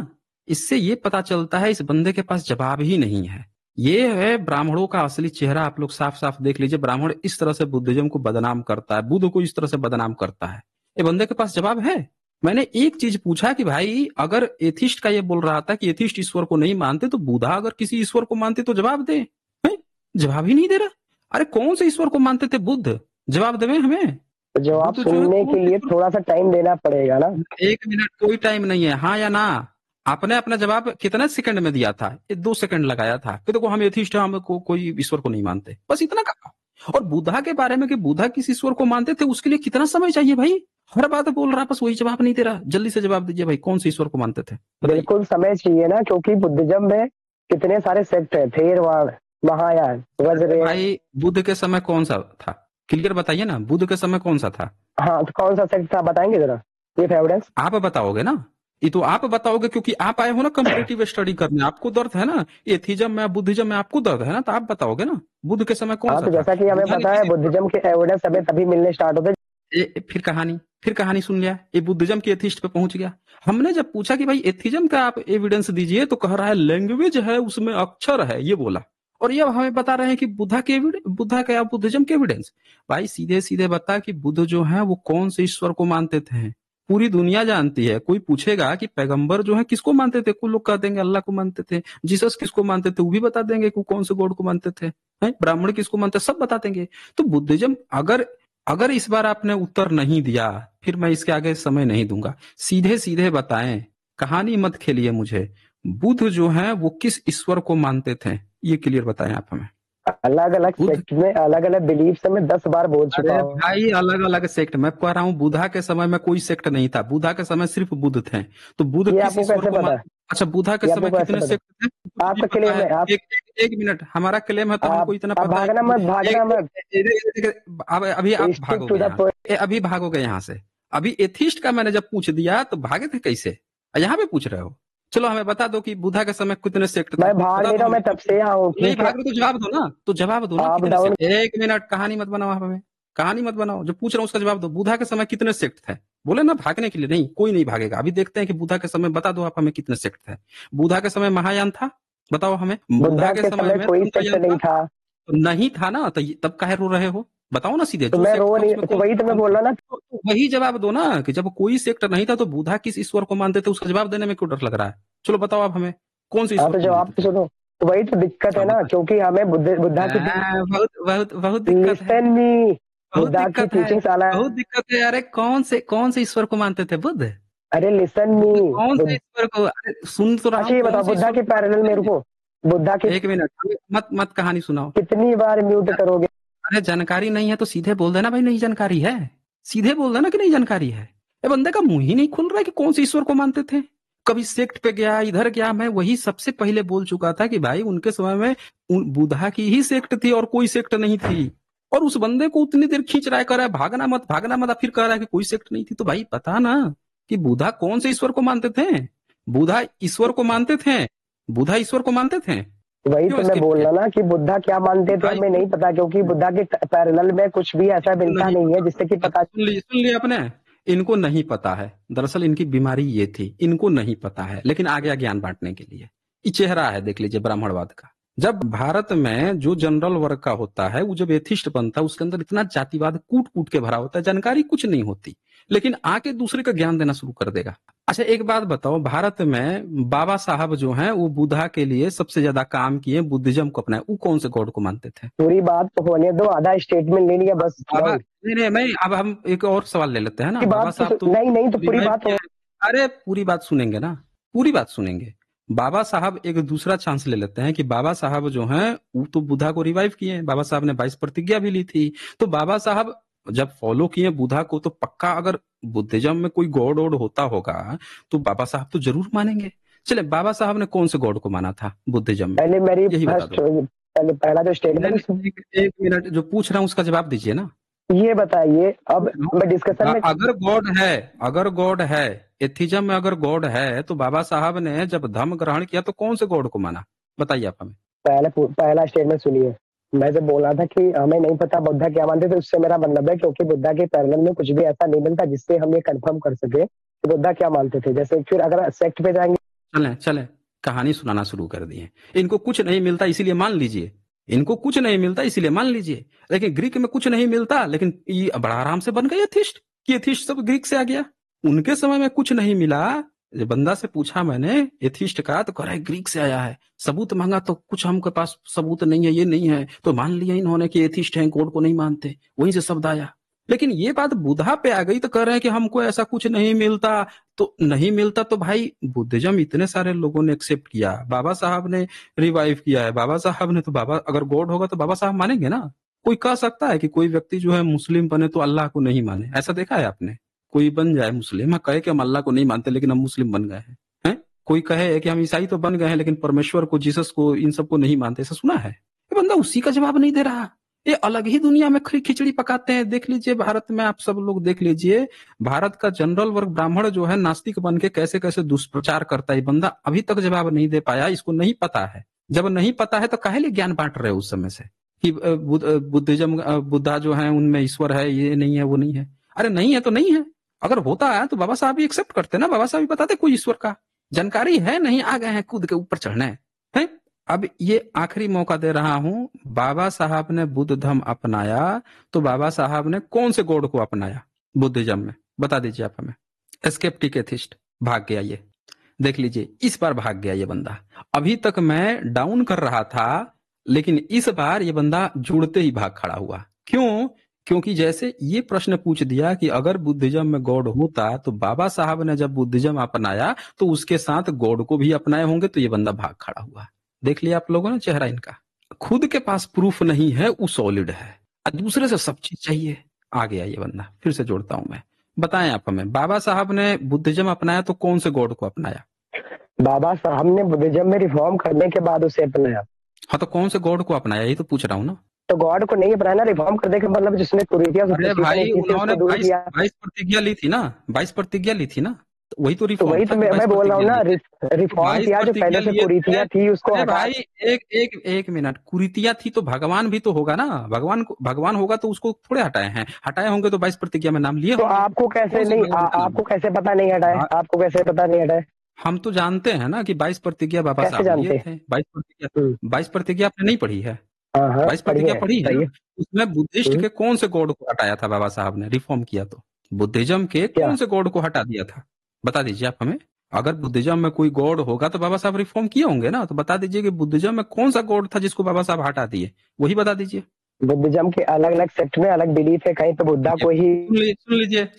इससे ये पता चलता है इस बंदे के पास जवाब ही नहीं है। ये है ब्राह्मणों का असली चेहरा, आप लोग साफ साफ देख लीजिए। ब्राह्मण इस तरह से बुद्धिज्म को बदनाम करता है, बुद्ध को इस तरह से बदनाम करता है। ये बंदे के पास जवाब है? मैंने एक चीज पूछा कि भाई अगर एथिस्ट का ये बोल रहा था कि एथिस्ट ईश्वर को नहीं मानते, तो बुद्धा अगर किसी ईश्वर को मानते तो जवाब दे। हैं? जवाब ही नहीं दे रहा। अरे कौन से ईश्वर को मानते थे बुद्ध, जवाब देवे हमें। तो जवाब बुद्ध जो है सुनने कौन के से लिए ईश्वर। थोड़ा सा टाइम देना पड़ेगा ना। एक मिनट कोई टाइम नहीं है, हाँ या ना। आपने अपना जवाब कितने सेकंड में दिया था? ये 2 सेकंड लगाया था कि देखो हम एथिस्ट हैं, हमको कोई ईश्वर को नहीं मानते, बस इतना कहा। और बुद्धा के बारे में कि बुद्धा किस ईश्वर को मानते थे, उसके लिए कितना समय चाहिए भाई? हर बात बोल रहा, बस वही जवाब नहीं दे रहा। जल्दी से जवाब दीजिए भाई, कौन से ईश्वर को मानते थे बताइए। बिल्कुल समय चाहिए ना, क्योंकि बुद्धिज्म में कितने सारे सेक्ट है, थेरवाद, महायान, वज्रयान। भाई बुद्ध के समय कौन सा था, क्लियर बताइए ना, बुद्ध के समय कौन सा था? हाँ, तो कौन सा सेक्ट था बताएंगे जरा, विथ एविडेंस। आप बताओगे ना, ये तो आप बताओगे, क्योंकि आप आए हो ना कंपैरेटिव स्टडी करने, आपको दर्द है ना एथिज्म में बुद्धिज्म में, आपको दर्द है ना, तो आप बताओगे ना बुद्ध के समय कौन हाँ, सा तो था। जैसा कि हमें बुद्धा ने पता है किसी बुद्धिज्म के एविडेंस हमें तभी मिलने स्टार्ट होते। फिर कहानी सुन लिया, ये बुद्धिज्म के एथिस्ट पे पहुंच गया। हमने जब पूछा कि भाई एथिज्म का आप एविडेंस दीजिए, तो कह रहा है लैंग्वेज है उसमें अक्षर है, ये बोला। और ये हमें बता रहे हैं कि बुद्धा का या बुद्धिज्म के एविडेंस। भाई सीधे सीधे बता कि बुद्ध जो है वो कौन से ईश्वर को मानते थे, पूरी दुनिया जानती है। कोई पूछेगा कि पैगंबर जो है किसको मानते थे, कुछ लोग कह देंगे अल्लाह को मानते थे। जीसस किसको मानते थे, वो भी बता देंगे कि कौन से गॉड को मानते थे। ब्राह्मण किसको मानते, सब बता देंगे। तो बुद्धिज्म, अगर अगर इस बार आपने उत्तर नहीं दिया, फिर मैं इसके आगे समय नहीं दूंगा। सीधे सीधे बताएं, कहानी मत खेलिए मुझे। बुद्ध जो है वो किस ईश्वर को मानते थे, ये क्लियर बताएं आप हमें। अलग अलग बुद्ध, सेक्ट में अलग अलग बिलीफ से मैं 10 बार बोल चुका अरे हूँ। भाई अलग अलग सेक्ट, मैं कह रहा हूँ बुद्धा के समय में कोई सेक्ट नहीं था, बुद्धा के समय सिर्फ बुद्ध थे। तो बुद्ध ये किस आपको ईश्वर कैसे को पता मान, है? अच्छा बुद्धा के ये समय आपको कैसे कितने पता सेक्ट थे, कुछ भी आपका पता क्लेम है? है? आप एक मिनट, हमारा क्लेम है तो हमको आप इतना आप पता है भागना कि मत, भागना मत। अब अभी आप स्टिक टू भागोगे द यहाँ पॉइंट। से, अभी भागोगे यहाँ से। अभी एथिस्ट का मैंने जब पूछ दिया तो भागे थे कैसे, यहाँ पे पूछ रहे हो। चलो हमें बता दो कि बुद्धा के समय कितने सेक्ट था, मैं भाग बता नहीं दो रहा हूँ, हमें। मैं तब से यहाँ हूँ, नहीं ठीक है। भाग रहे तो जवाब दो ना, तो जवाब दो ना आप कितने डाउन। सेक्ट। एक मिनट, कहानी मत बनाओ आप हमें, कहानी मत बनाओ, जो पूछ रहा हूँ उसका जवाब दो। बुद्धा के समय कितने सेक्ट थे, बोले ना भागने के लिए, नहीं कोई नहीं भागेगा। अभी देखते हैं कि बुद्धा के समय, बता दो आप हमें कितने सेक्ट थे। बुद्धा के समय महायान था, बताओ हमें। बुद्धा बुद्धा के के समय समय में कोई सेक्ट धर्मयान नहीं था, था। तो नहीं था ना, तो तब काहे रो रहे हो, बताओ ना सीधे, तो जो मैं सेक्ट रो था नहीं, उसमें तो कौन वही तो मैं कौन बोल था। रहा ना। तो वही जवाब दो ना, कि जब कोई सेक्ट नहीं था तो बुद्धा किस ईश्वर को मानते थे, उसका जवाब देने में क्यों डर लग रहा है। चलो बताओ आप हमें, कौन से हाँ, ईश्वर तो को जवाब मानते तो थे। सुनो। तो वही तो दिक्कत है हाँ ना, बता। क्योंकि हमें बुद्धा की बहुत बहुत बहुत दिक्कत है, लिसन मी, बहुत बुद्धा की दिक्कत है, टीचिंग्स अलग। बहुत दिक्कत है। अरे कौन से ईश्वर को मानते थे बुद्ध, अरे लिसन बुद्ध मी। कौन से ईश्वर को, अरे सुन तो रहा अच्छा हूँ, ये कौन बताओ, से बुद्धा ईश्वर के को पैरेलल मानते में थे। रुको। बुद्धा की एक मिनट, मत मत कहानी सुनाओ। कितनी बार म्यूट करोगे? अरे जानकारी नहीं है तो सीधे बोल देना भाई नहीं जानकारी है, सीधे बोल देना कि नहीं जानकारी है। ये बंदे का मुंह ही नहीं खुल रहा है कि कौन से ईश्वर को मानते थे। कभी सेक्ट पे गया, इधर गया। मैं वही सबसे पहले बोल चुका था कि भाई उनके समय में बुद्धा की ही सेक्ट थी और कोई सेक्ट नहीं थी। और उस बंदे को उतनी देर खींच रहा है, कह रहा है भागना मत भागना मत, फिर कह रहा है कि कोई सेक्ट नहीं थी। तो भाई पता ना कि बुद्धा कौन से ईश्वर को मानते थे। बुद्धा ईश्वर को मानते थे, बुद्धा ईश्वर को मानते थे, वही क्यों तो मैं स्किप बोल किया। रहा ना कि बुद्धा क्या मानते थे भाई हमें नहीं पता, क्योंकि बुद्धा के पैरेलल में कुछ भी ऐसा इनको मिलता नहीं नहीं है पता, जिससे कि पता। सुन लिया आपने, इनको नहीं पता है। दरअसल इनकी बीमारी ये थी, इनको नहीं पता है, लेकिन आ गया ज्ञान बांटने के लिए। ये चेहरा है, देख लीजिए ब्राह्मणवाद का। जब भारत में जो जनरल वर्ग का होता है, वो जब एथिस्ट बनता है, उसके अंदर इतना जातिवाद कूट कूट के भरा होता है, जानकारी कुछ नहीं होती, लेकिन आके दूसरे का ज्ञान देना शुरू कर देगा। अच्छा एक बात बताओ, भारत में बाबा साहब जो हैं वो बुद्धा के लिए सबसे ज्यादा काम किए, बुद्धिज्म को अपनाए, वो कौन से गॉड को मानते थे। पूरी बात तो होने दो, आधा स्टेटमेंट ले लिया बस बाबा, डाउन। नहीं नहीं मैं, अब हम एक और सवाल ले लेते हैं ना। पूरी बाबा बात तो साहब तो नहीं नहीं, तो पूरी रिवाइव बात किए हो। हैं। अरे पूरी बात सुनेंगे ना, पूरी बात सुनेंगे। बाबा साहब एक दूसरा चांस ले लेते हैं कि बाबा साहब जो हैं वो तो बुद्धा को रिवाइव किए हैं। बाबा साहब ने 22 प्रतिज्ञा भी ली थी। तो बाबा साहब जब फॉलो किए बुद्धा को, तो पक्का अगर बुद्धिज्म में कोई गॉड वॉड होता होगा तो बाबा साहब तो जरूर मानेंगे। चले, बाबा साहब ने कौन से गॉड को माना था बुद्धिज्म में, पहले मेरी यही बता फर्स्ट, दो। पहले पहला जो नहीं स्टेटमेंट नहीं, एक मिनट, जो पूछ रहा हूँ उसका जवाब दीजिए ना। ये बताइए। अब मैं डिस्कशन में। अगर गॉड है, अगर गॉड है, एथिज्म में अगर गॉड है, तो बाबा साहब ने जब धर्म ग्रहण किया तो कौन से गॉड को माना, बताइए आप हमें। पहला स्टेटमेंट सुनिए। मैं जब बोल रहा था कि हमें नहीं पता बुद्धा क्या मानते थे, उससे मेरा मतलब है क्योंकि बुद्धा के पैरेलल में कुछ भी ऐसा नहीं मिलता जिससे हम ये कंफर्म कर सके कि बुद्धा क्या मानते थे। जैसे फिर अगर सेक्ट पे जाएंगे। चलें चलें, कहानी सुनाना शुरू कर दिए। इनको कुछ नहीं मिलता इसीलिए मान लीजिए, इनको कुछ नहीं मिलता इसीलिए मान लीजिए। लेकिन ग्रीक में कुछ नहीं मिलता, लेकिन ये बड़ा आराम से बन गए एथिस्ट, कि एथिस्ट सब ग्रीक से आ गया। उनके समय में कुछ नहीं मिला, जब बंदा से पूछा मैंने एथिस्ट का, तो कह रहा है ग्रीक से आया है। सबूत मांगा तो कुछ हमके पास सबूत नहीं है, ये नहीं है, तो मान लिया इन्होंने कि एथिस्ट हैं, गॉड को नहीं मानते, वहीं से शब्द आया। लेकिन ये बात बुद्धा पे आ गई तो कह रहे हैं कि हमको ऐसा कुछ नहीं मिलता। तो नहीं मिलता तो भाई बुद्धिज्म इतने सारे लोगों ने एक्सेप्ट किया, बाबा साहब ने रिवाइव किया है, बाबा साहब ने, तो बाबा अगर गॉड होगा तो बाबा साहब मानेंगे ना। कोई कह सकता है कि कोई व्यक्ति जो है मुस्लिम बने तो अल्लाह को नहीं माने, ऐसा देखा है आपने? कोई बन जाए मुस्लिम, कहे कि हम अल्लाह को नहीं मानते लेकिन हम मुस्लिम बन गए हैं, हैं? कोई कहे कि हम ईसाई तो बन गए हैं लेकिन परमेश्वर को, जीसस को, इन सबको नहीं मानते, ऐसा सुना है? ये बंदा उसी का जवाब नहीं दे रहा। ये अलग ही दुनिया में खिचड़ी पकाते हैं। देख लीजिए भारत में, आप सब लोग देख लीजिए, भारत का जनरल वर्ग ब्राह्मण जो है नास्तिक बन के कैसे कैसे दुष्प्रचार करता है। बंदा अभी तक जवाब नहीं दे पाया, इसको नहीं पता है। जब नहीं पता है तो काहे लिए ज्ञान बांट रहे हो उस समय से कि बुद्धिज्म, बुद्धा जो है उनमें ईश्वर है, ये नहीं है वो नहीं है। अरे नहीं है तो नहीं है। अगर होता है तो बाबा साहब भी एक्सेप्ट करते ना, बाबा साहब भी बताते कोई ईश्वर का जानकारी है नहीं, आ गए हैं कूद के ऊपर चढ़ने हैं। अब ये आखिरी मौका दे रहा हूं, बाबा साहब ने बुद्ध धर्म अपनाया तो बाबा साहब ने कौन से गॉड को अपनाया बुद्धिज्म में, बता दीजिए आप हमें। एस्केप्टिक एथिस्ट भाग गया ये, देख लीजिए इस बार भाग गया ये बंदा। अभी तक मैं डाउन कर रहा था, लेकिन इस बार ये बंदा जुड़ते ही भाग खड़ा हुआ। क्यों? क्योंकि जैसे ये प्रश्न पूछ दिया कि अगर बुद्धिज्म में गॉड होता तो बाबा साहब ने जब बुद्धिज्म अपनाया तो उसके साथ गॉड को भी अपनाए होंगे, तो ये बंदा भाग खड़ा हुआ। देख लिया आप लोगों ने चेहरा इनका। खुद के पास प्रूफ नहीं है, वो सॉलिड है, दूसरे से सब चीज चाहिए। आ गया ये बंदा। फिर से जोड़ता हूं मैं, बताएं आप हमें, बाबा साहब ने बुद्धिज्म अपनाया तो कौन से गॉड को अपनाया? बाबा साहब ने बुद्धिज्म में रिफॉर्म करने के बाद उसे अपनाया। हाँ, तो कौन से गॉड को अपनाया, यही तो पूछ रहा हूँ ना। तो गॉड को नहीं अपनाया, रिफॉर्म करने के मतलब जिसने कुरीतियां अरे भाई उन्होंने 22 प्रतिज्ञा ली थी ना, 22 प्रतिज्ञा ली थी ना, तो वही तो रिफॉर्म था। मैं बोल रहा हूँ ना, रिफॉर्म किया जो पहले से कुरीतियां थी उसको हटा। भाई एक मिनट, कुरीतियां थी तो भगवान भी तो होगा ना, भगवान होगा तो उसको थोड़े हटाए हैं, हटाए होंगे तो 22 प्रतिज्ञा में नाम लिए। तो आपको कैसे नहीं, आपको कैसे पता नहीं हटाए, आपको कैसे पता नहीं हटाए? हम तो जानते हैं ना कि 22 प्रतिज्ञा बाबा साहब लिए थे। 22 प्रतिज्ञा आपने नहीं पढ़ी है? 22 प्रतिज्ञा पढ़ी है। उसमें बुद्धिस्ट के कौन से गॉड को हटाया था बाबा साहब ने रिफॉर्म किया तो? बुद्धिज्म के कौन से गॉड को हटा दिया था, बता दीजिए आप हमें। अगर बुद्धिज्म में कोई गॉड होगा तो बाबा साहब रिफॉर्म किए होंगे ना, तो बता दीजिए कि बुद्धिज्म में कौन सा गॉड था जिसको बाबा साहब हटा दिए, वही बता दीजिए। बुद्धिज्म के अलग अलग सेक्ट में अलग बिलीफ है, कहीं पे बुद्धा को ही। सुन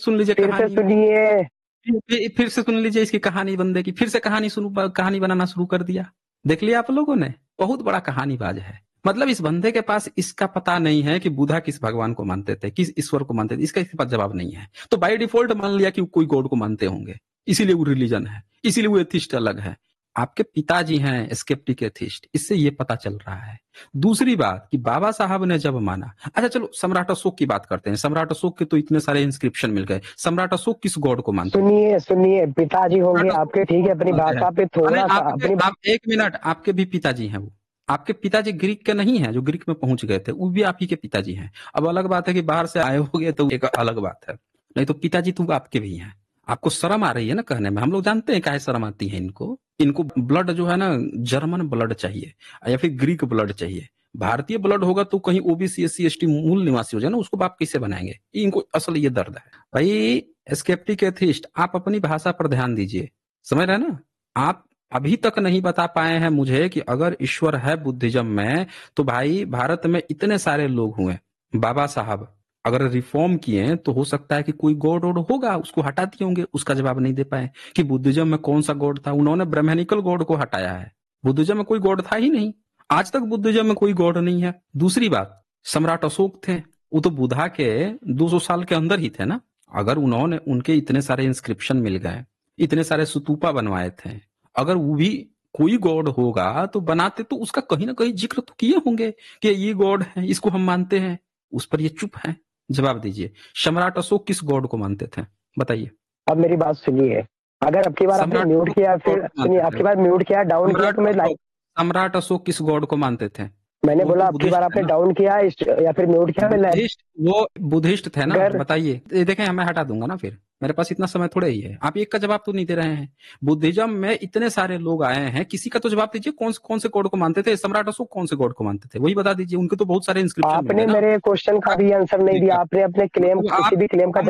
लीजिए फिर से सुनिए, फिर से सुन लीजिए इसकी कहानी। बंदे की फिर से कहानी बनाना शुरू कर दिया। देख लिया आप लोगों ने, बहुत बड़ा कहानीबाज है। मतलब इस बंदे के पास इसका पता नहीं है कि बुद्धा किस भगवान को मानते थे, किस ईश्वर को मानते थे, इसका इसके पास जवाब नहीं है। तो बाय डिफॉल्ट मान लिया कि कोई गॉड को मानते होंगे, इसीलिए वो रिलीजन है, इसीलिए वो एथिस्ट अलग है। आपके पिताजी हैं स्केप्टिक एथिस्ट, इससे ये पता चल रहा है। दूसरी बात कि बाबा साहब ने जब माना, अच्छा चलो सम्राट अशोक की बात करते हैं। सम्राट अशोक के तो इतने सारे इंस्क्रिप्शन मिल गए। सम्राट अशोक किस गॉड को मानते हैं? सुनिए पिताजी होंगे आपके, ठीक है, अपनी भाषा पे थोड़ा सा एक मिनट, आपके भी पिताजी हैं वो। आपके पिताजी ग्रीक के नहीं है जो ग्रीक में पहुंच गए थे, वो भी आप ही के पिताजी हैं। अब अलग बात है कि बाहर से आए होंगे तो एक अलग बात है, नहीं तो पिताजी तो आपके भी हैं। आपको शर्म आ रही है ना कहने में, हम लोग जानते हैं काहे शर्म आती है इनको ब्लड जो है ना, जर्मन ब्लड चाहिए या फिर ग्रीक ब्लड चाहिए। भारतीय ब्लड होगा तो कहीं ओबीसी SC ST मूल निवासी हो जाए ना, उसको बाप कैसे बनाएंगे? इनको असल ये दर्द है भाई। स्केप्टिक एथिस्ट, आप अपनी भाषा पर ध्यान दीजिए, समझ रहे हैं ना? आप अभी तक नहीं बता पाए हैं मुझे कि अगर ईश्वर है बुद्धिज्म में तो भाई भारत में इतने सारे लोग हुए, बाबा साहब अगर रिफॉर्म किए तो हो सकता है कि कोई गॉड वॉड होगा, उसको हटा दिए होंगे, उसका जवाब नहीं दे पाए कि बुद्धिज्म में कौन सा गॉड था। उन्होंने ब्रह्मनिकल गॉड को हटाया है, बुद्धिज्म में कोई गॉड था ही नहीं। आज तक बुद्धिज्म में कोई गॉड नहीं है। दूसरी बात, सम्राट अशोक थे, वो तो बुद्धा के 200 साल के अंदर ही थे ना। अगर उन्होंने, उनके इतने सारे इंस्क्रिप्शन मिल गए, इतने सारे स्तूपा बनवाए थे, अगर वो भी कोई गॉड होगा तो बनाते तो उसका कहीं ना कहीं जिक्र तो किए होंगे कि ये गॉड है, इसको हम मानते हैं। उस पर ये चुप है। जवाब दीजिए, सम्राट अशोक किस गॉड को मानते थे, बताइए। अब मेरी बात सुनिए, अगर अब की बार आपने म्यूट किया, फिर सुनिए, आपकी बार म्यूट किया, डाउन किया तो मैं लाइक। सम्राट अशोक किस गॉड को मानते थे? मैंने बोला अब की बार आपने डाउन किया या फिर म्यूट किया, मैं वो बुद्धिस्ट थे ना, बताइए। देखें मैं हटा दूंगा ना, फिर मेरे पास इतना समय थोड़े ही है। आप एक का जवाब तो नहीं दे रहे हैं। बुद्धिज्म में इतने सारे लोग आए हैं, किसी का तो जवाब दीजिए। कौन से गॉड को मानते थे? सम्राट अशोक कौन से गॉड को मानते थे, वही बता दीजिए। उनके तो बहुत सारे इंस्क्रिप्शन। आपने मेरे क्वेश्चन का भी आंसर नहीं दिया, आपने अपने क्लेम, किसी भी क्लेम का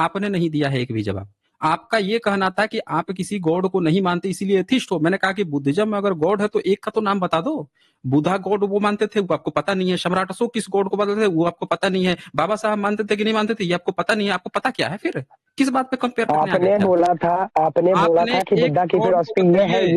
आपने नहीं दिया है एक भी जवाब। आपका ये कहना था कि आप किसी गॉड को नहीं मानते इसीलिए एथिस्ट हो। मैंने कहा कि बुद्धिज्म में अगर गॉड है तो एक का तो नाम बता दो। बुद्धा गॉड वो मानते थे, वो आपको पता नहीं है। सम्राट अशोक किस गॉड को मानते थे, वो आपको पता नहीं है। बाबा साहब मानते थे कि नहीं मानते थे, ये आपको पता नहीं है। आपको पता क्या है फिर? किस बात पे कंपेयर करने आ गए? आपने बोला था कि बुद्धा की फिलॉसफी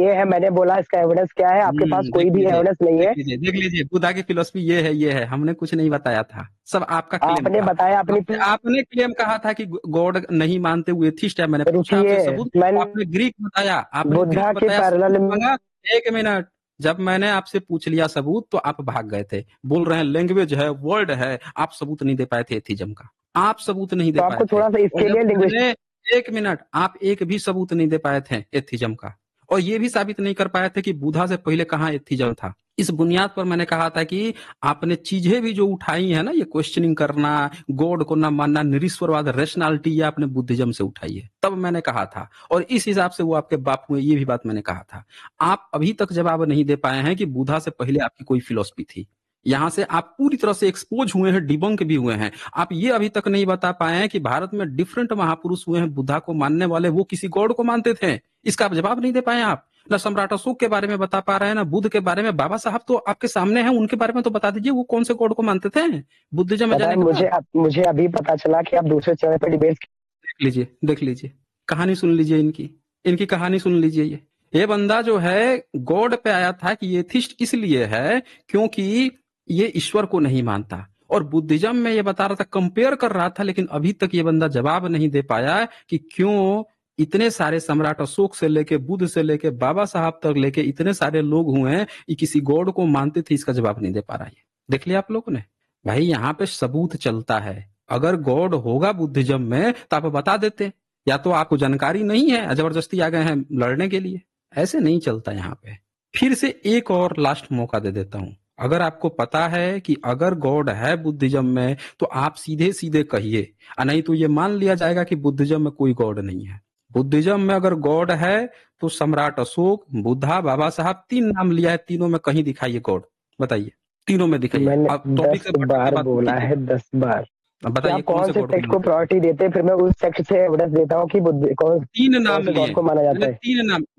ये है। मैंने बोला इसका एविडेंस क्या है? आपके पास कोई भी एविडेंस नहीं है। देख लीजिए, बुद्धा की फिलॉसफी ये है। हमने कुछ नहीं बताया था, सब आपका क्लेम। आपने बताया, आपने क्लेम कहा था कि गॉड नहीं मानते हुए एथिस्ट है। मैंने पूछा आपसे सबूत, आपने ग्रीक बताया, आपने बुद्धा के पैरेलल में। एक मिनट, जब मैंने आपसे पूछ लिया सबूत तो आप भाग गए थे, बोल रहे हैं लैंग्वेज है, वर्ड है, आप सबूत नहीं दे पाए थे एथिज्म का, आप सबूत नहीं दे तो पाए आपको थे। थोड़ा सा और इसके जब लिए लिंग्विस्टिक मैंने, एक मिनट, आप एक भी सबूत नहीं दे पाए थे एथिज्म का, और ये भी साबित नहीं कर पाए थे कि बुद्धा से पहले कहाँ एथिज्म था। इस बुनियाद पर मैंने कहा था कि आपने चीजें भी जो उठाई है ना, ये क्वेश्चनिंग करना, गॉड को ना मानना, निरीश्वरवाद, रैशनैलिटी, ये आपने बुद्धिज्म से उठाई है, तब मैंने कहा था। और इस हिसाब से वो आपके बाप हुए, ये भी बात मैंने कहा था। आप अभी तक जवाब नहीं दे पाए हैं कि बुद्धा से पहले आपकी कोई फिलॉसफी थी। यहां से आप पूरी तरह से एक्सपोज हुए हैं, डिबंक भी हुए हैं। आप ये अभी तक नहीं बता पाए हैं कि भारत में डिफरेंट महापुरुष हुए हैं बुद्धा को मानने वाले, वो किसी गॉड को मानते थे। इसका आप जवाब नहीं दे पाए आप। ना सम्राट अशोक के बारे में बता पा रहे हैं, ना बुद्ध के बारे में। बाबा साहब तो आपके सामने हैं, उनके बारे में तो बता दीजिए, वो कौन से गॉड को मानते थे बुद्धिज्म में पता है जाने के बाद। मुझे अभी पता चला कि आप दूसरे चैनल पर डिबेट देख लीजिए, देख लीजिए, कहानी सुन लीजिए, इनकी इनकी कहानी सुन लीजिए। ये बंदा जो है गॉड पे आया था कि ये एथिस्ट इसलिए है क्योंकि ये ईश्वर को नहीं मानता, और बुद्धिज्म में ये बता रहा था, कंपेयर कर रहा था, लेकिन अभी तक ये बंदा जवाब नहीं दे पाया कि क्यों इतने सारे सम्राट अशोक से लेके, बुद्ध से लेके, बाबा साहब तक लेके इतने सारे लोग हुए हैं, ये किसी गॉड को मानते थे, इसका जवाब नहीं दे पा रहा है। देख लिया आप लोगों ने भाई, यहाँ पे सबूत चलता है। अगर गॉड होगा बुद्धिज्म में तो आप बता देते, या तो आपको जानकारी नहीं है, जबरदस्ती आ गए हैं लड़ने के लिए। ऐसे नहीं चलता यहाँ पे। फिर से एक और लास्ट मौका दे देता हूं। अगर आपको पता है कि अगर गॉड है बुद्धिज्म में तो आप सीधे सीधे कहिए, नहीं तो ये मान लिया जाएगा कि बुद्धिज्म में कोई गॉड नहीं है। बुद्धिज्म में अगर गॉड है तो सम्राट अशोक, बुद्धा, बाबा साहब, 3 नाम लिया है, तीनों में कहीं दिखाइए गॉड, बताइए, तीनों में दिखाइए। मैंने अब टॉपिक 10 से भटक के बार बात मत बोला कीजिए। है, 10 बार अब कि बताइए आप कौन कौन से से गॉड को सेक्ट को मानते हैं। प्रायोरिटी देते हैं, फिर मैं उस सेक्ट से एविडेंस देता हूँ कि कौन 3 कौन नाम से लिए, गॉड को माना जाता है।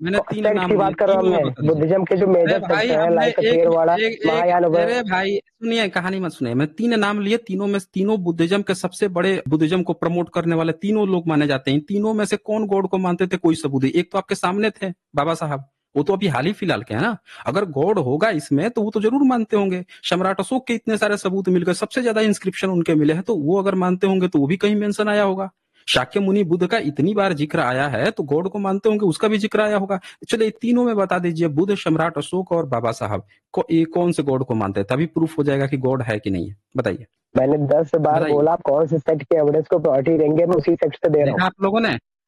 मैंने 3 सेक्ट नाम की लिए, बात कर रहा हूँ तीनों में हमने, बता दीजिए। बुद्धिज्म के जो अरे मेजर सेक्ट भाई है, हमने लाइक एक थेरवाड़ा, एक एक महायान हो गए। अरे भाई सुनिए, कहानी मत सुनिए। मैं 3 नाम लिए, तीनों में तीनों बुद्धिज्म के सबसे बड़े, बुद्धिज्म को प्रमोट करने वाले तीनों लोग माने जाते हैं। तीनों में से कौन गॉड को मानते थे, कोई सबूत नहीं। एक तो आपके सामने थे बाबा साहब, वो तो अभी हाल ही फिलहाल के है ना। अगर गॉड होगा इसमें तो वो तो जरूर मानते होंगे। सम्राट अशोक के इतने सारे सबूत मिल गए, सबसे ज्यादा इंस्क्रिप्शन उनके मिले हैं, तो वो अगर मानते होंगे तो वो भी कहीं मेंशन आया होगा। शाक्य मुनि बुद्ध का इतनी बार जिक्र आया है तो गॉड को मानते होंगे, उसका भी जिक्र आया होगा। चलिए तीनों में बता दीजिए, बुद्ध, सम्राट अशोक और बाबा साहब ये कौन से गॉड को मानते हैं, तभी प्रूफ हो जाएगा कि गॉड है कि नहीं है। बताइए, मैंने 10 बार बताइए। बोला आप कौन से सेक्ट के एविडेंस को प्रायोरिटी देंगे, मैं उसी सेक्ट से दे रहा हूँ। देखा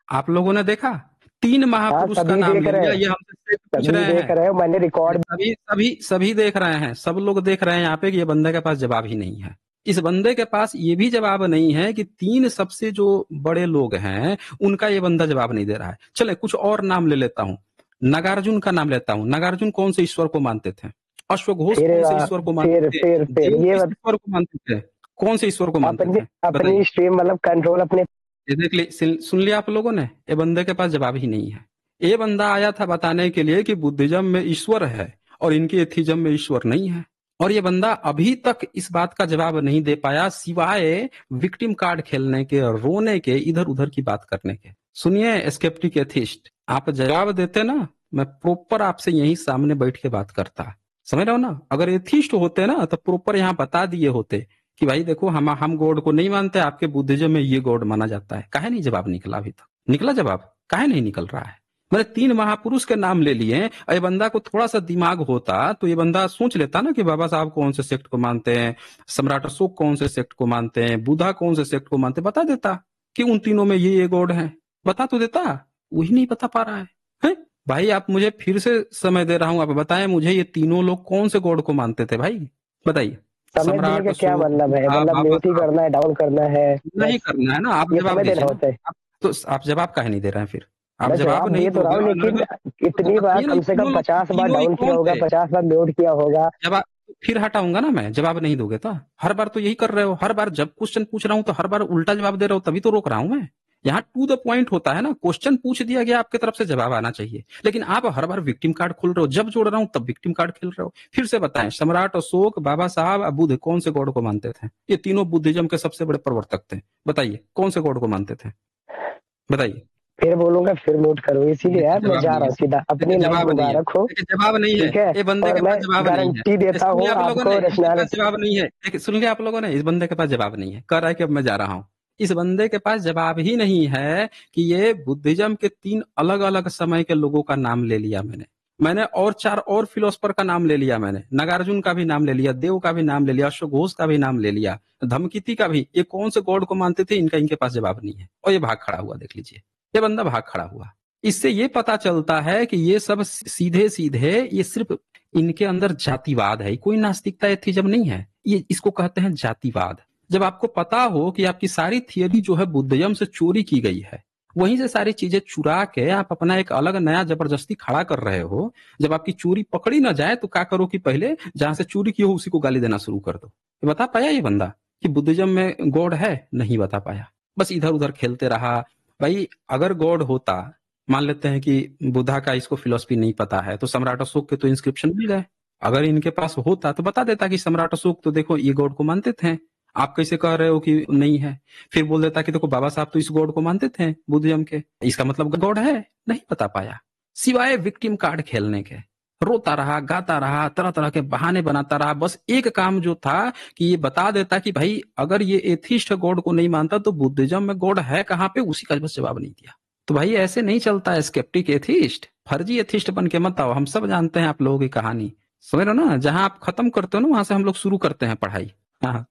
आप लोगों ने देखा, 3 हाँ, महापुरुष का सभी नाम देख ले रहे लिया, हैं, ये हमसे सिर्फ पूछ सभी रहे देख हैं। रहे हैं, मैंने रिकॉर्ड सभी देख रहे हैं, सब लोग देख रहे हैं यहाँ पे कि ये बंदे के पास जवाब ही नहीं है। इस बंदे के पास ये भी जवाब नहीं है कि 3 सबसे जो बड़े लोग हैं उनका ये बंदा जवाब नहीं दे रहा है। चले कुछ और नाम ले लेता हूँ, नागार्जुन का नाम लेता हूँ। नागार्जुन कौन से ईश्वर को मानते थे? अश्वघोष फिर कौन से ईश्वर को मानते थे? फिर देव ये किस ईश्वर को मानते थे? कौन से ईश्वर को मानते अपनी थे? अपनी बताइए। स्ट्रीम मतलब कंट्रोल अपने। ये देख ली, सुन लिया आप लोगों ने, ये बंदे के पास जवाब ही नहीं है। ये बंदा आया था बताने के लिए कि बुद्धिज्म में ईश्वर है और इनके एथिज्म में ईश्वर नहीं है। और ये बंदा अभी तक इस बात का जवाब नहीं दे पाया, सिवाय विक्टिम कार्ड खेलने के और रोने के, इधर उधर की बात करने के। सुनिए स्केप्टिक एथिस्ट, आप जवाब देते ना, मैं प्रॉपर आपसे यही सामने बैठ के बात करता। समझ रहे हो ना? अगर एथिस्ट होते ना तो प्रॉपर यहाँ बता दिए होते कि भाई देखो, हम गॉड को नहीं मानते, आपके बुद्धिज्म में ये गॉड माना जाता है। काहे नहीं जवाब निकला अभी तक? निकला जवाब? काहे नहीं निकल रहा है? मैंने 3 महापुरुष के नाम ले लिए। ये बंदा को थोड़ा सा दिमाग होता तो ये बंदा सोच लेता ना कि बाबा साहब कौन से सेक्ट को मानते हैं, सम्राट अशोक कौन से सेक्ट को मानते हैं, बुद्धा कौन से सेक्ट को मानते हैं, बता देता कि उन तीनों में ये गॉड है, बता तो देता। वही नहीं बता पा रहा है? भाई आप मुझे फिर से समय दे रहा हूं, आप बताएं मुझे ये तीनों लोग कौन से गॉड को मानते थे भाई, बताइए। समय देने सम्राट का क्या अशोक, मतलब है? बुद्धा, मतलब बाबा म्यूट ही साहब। करना है, डाउन करना है, नहीं बस करना है ना, आप ये जवाब समय देना दीजिए ना। होता है। आप तो आप जवाब काहे नहीं दे रहे हैं फिर? आप मैं जवाब जवाब नहीं दे तो रहा दोगे हूँ, और लेकिन तो इतनी बार बताइए ना, कम से कम 50 बार तीनों ही डाउन किया कौन होगा, थे? 50 बार म्यूट किया होगा। जवाब फिर हटाऊंगा ना मैं, जवाब नहीं दोगे तो। हर बार तो यही कर रहे हो, हर बार जब क्वेश्चन पूछ रहा हूं तो हर बार उल्टा जवाब दे रहे हो, तभी तो रोक रहा हूं मैं। यहाँ टू द पॉइंट होता है ना, क्वेश्चन पूछ दिया गया, आपके तरफ से जवाब आना चाहिए। लेकिन आप हर बार विक्टिम कार्ड खोल रहे हो, जब जोड़ रहा हूं तब विक्टिम कार्ड खेल रहे हो। फिर से बताएं, सम्राट अशोक, बाबा साहब, बुद्ध कौन से गॉड को मानते थे? ये तीनों बुद्धिज्म के सबसे बड़े प्रवर्तक थे, बताइए कौन से गॉड को मानते थे? बताइए। फिर बोलूंगा, फिर म्यूट करो, इसीलिए देखिए यार मैं जवाब जा नहीं रहा है, हूँ सीधा। अपनी देखिए लाइफ जवाब नहीं है, मुबारक हो, देखिए जवाब नहीं है, ठीक है। ये बंदे और के मैं पास जवाब नहीं है। गारंटी देता सुन हूँ लिया आप लोगों आपको ने, इसके पास रचनालिटी। जवाब नहीं है। देखिए सुन लिया आप लोगों ने, इस बंदे के पास जवाब नहीं है, कह रहा है कि अब मैं जा रहा हूँ। इस बंदे के पास जवाब ही नहीं है कि ये बुद्धिज्म के 3 अलग अलग समय के लोगों का नाम ले लिया मैंने। मैंने और 4 और फिलोसफर का नाम ले लिया, मैंने नागार्जुन का भी नाम ले लिया, देव का भी नाम ले लिया, अश्व घोष का भी नाम ले लिया, धमकीति का भी। ये कौन से गॉड को मानते थे, इनका इनके पास जवाब नहीं है। और ये भाग खड़ा हुआ, देख लीजिए, ये बंदा भाग खड़ा हुआ। इससे ये पता चलता है कि ये सब सीधे सीधे ये सिर्फ इनके अंदर जातिवाद है, कोई नास्तिकता एथिज्म नहीं है, ये इसको कहते हैं जातिवाद। जब आपको पता हो कि आपकी सारी थियरी जो है बुद्धिज्म से चोरी की गई है, वहीं से सारी चीजें चुरा के आप अपना एक अलग नया जबरदस्ती खड़ा कर रहे हो, जब आपकी चोरी पकड़ी ना जाए तो क्या करो कि पहले जहां से चोरी की हो उसी को गाली देना शुरू कर दो। ये बता पाया ये बंदा कि बुद्धिज्म में गॉड है? नहीं बता पाया, बस इधर उधर खेलते रहा। भाई अगर गॉड होता, मान लेते हैं कि बुद्धा का इसको फिलोसफी नहीं पता है, तो सम्राट अशोक के तो इंस्क्रिप्शन मिल गए। अगर इनके पास होता तो बता देता कि सम्राट अशोक तो देखो ये गॉड को मानते थे, आप कैसे कह रहे हो कि नहीं है? फिर बोल देता कि देखो बाबा साहब तो इस गॉड को मानते थे बुद्धिज्म के, इसका मतलब गॉड है। नहीं बता पाया, सिवाय विक्टिम कार्ड खेलने के। रोता रहा, गाता रहा, तरह तरह के बहाने बनाता रहा। बस एक काम जो था कि ये बता देता कि भाई अगर ये एथिस्ट गॉड को नहीं मानता तो बुद्धिज्म में गॉड है कहाँ पे, उसी का बस जवाब नहीं दिया। तो भाई ऐसे नहीं चलता है स्केप्टिक एथिस्ट। फर्जी एथिस्ट बन के मत आओ, हम सब जानते हैं आप लोगों की कहानी। समझ रहे हो ना, जहां आप खत्म करते हो ना वहां से हम लोग शुरू करते हैं पढ़ाई। हाँ।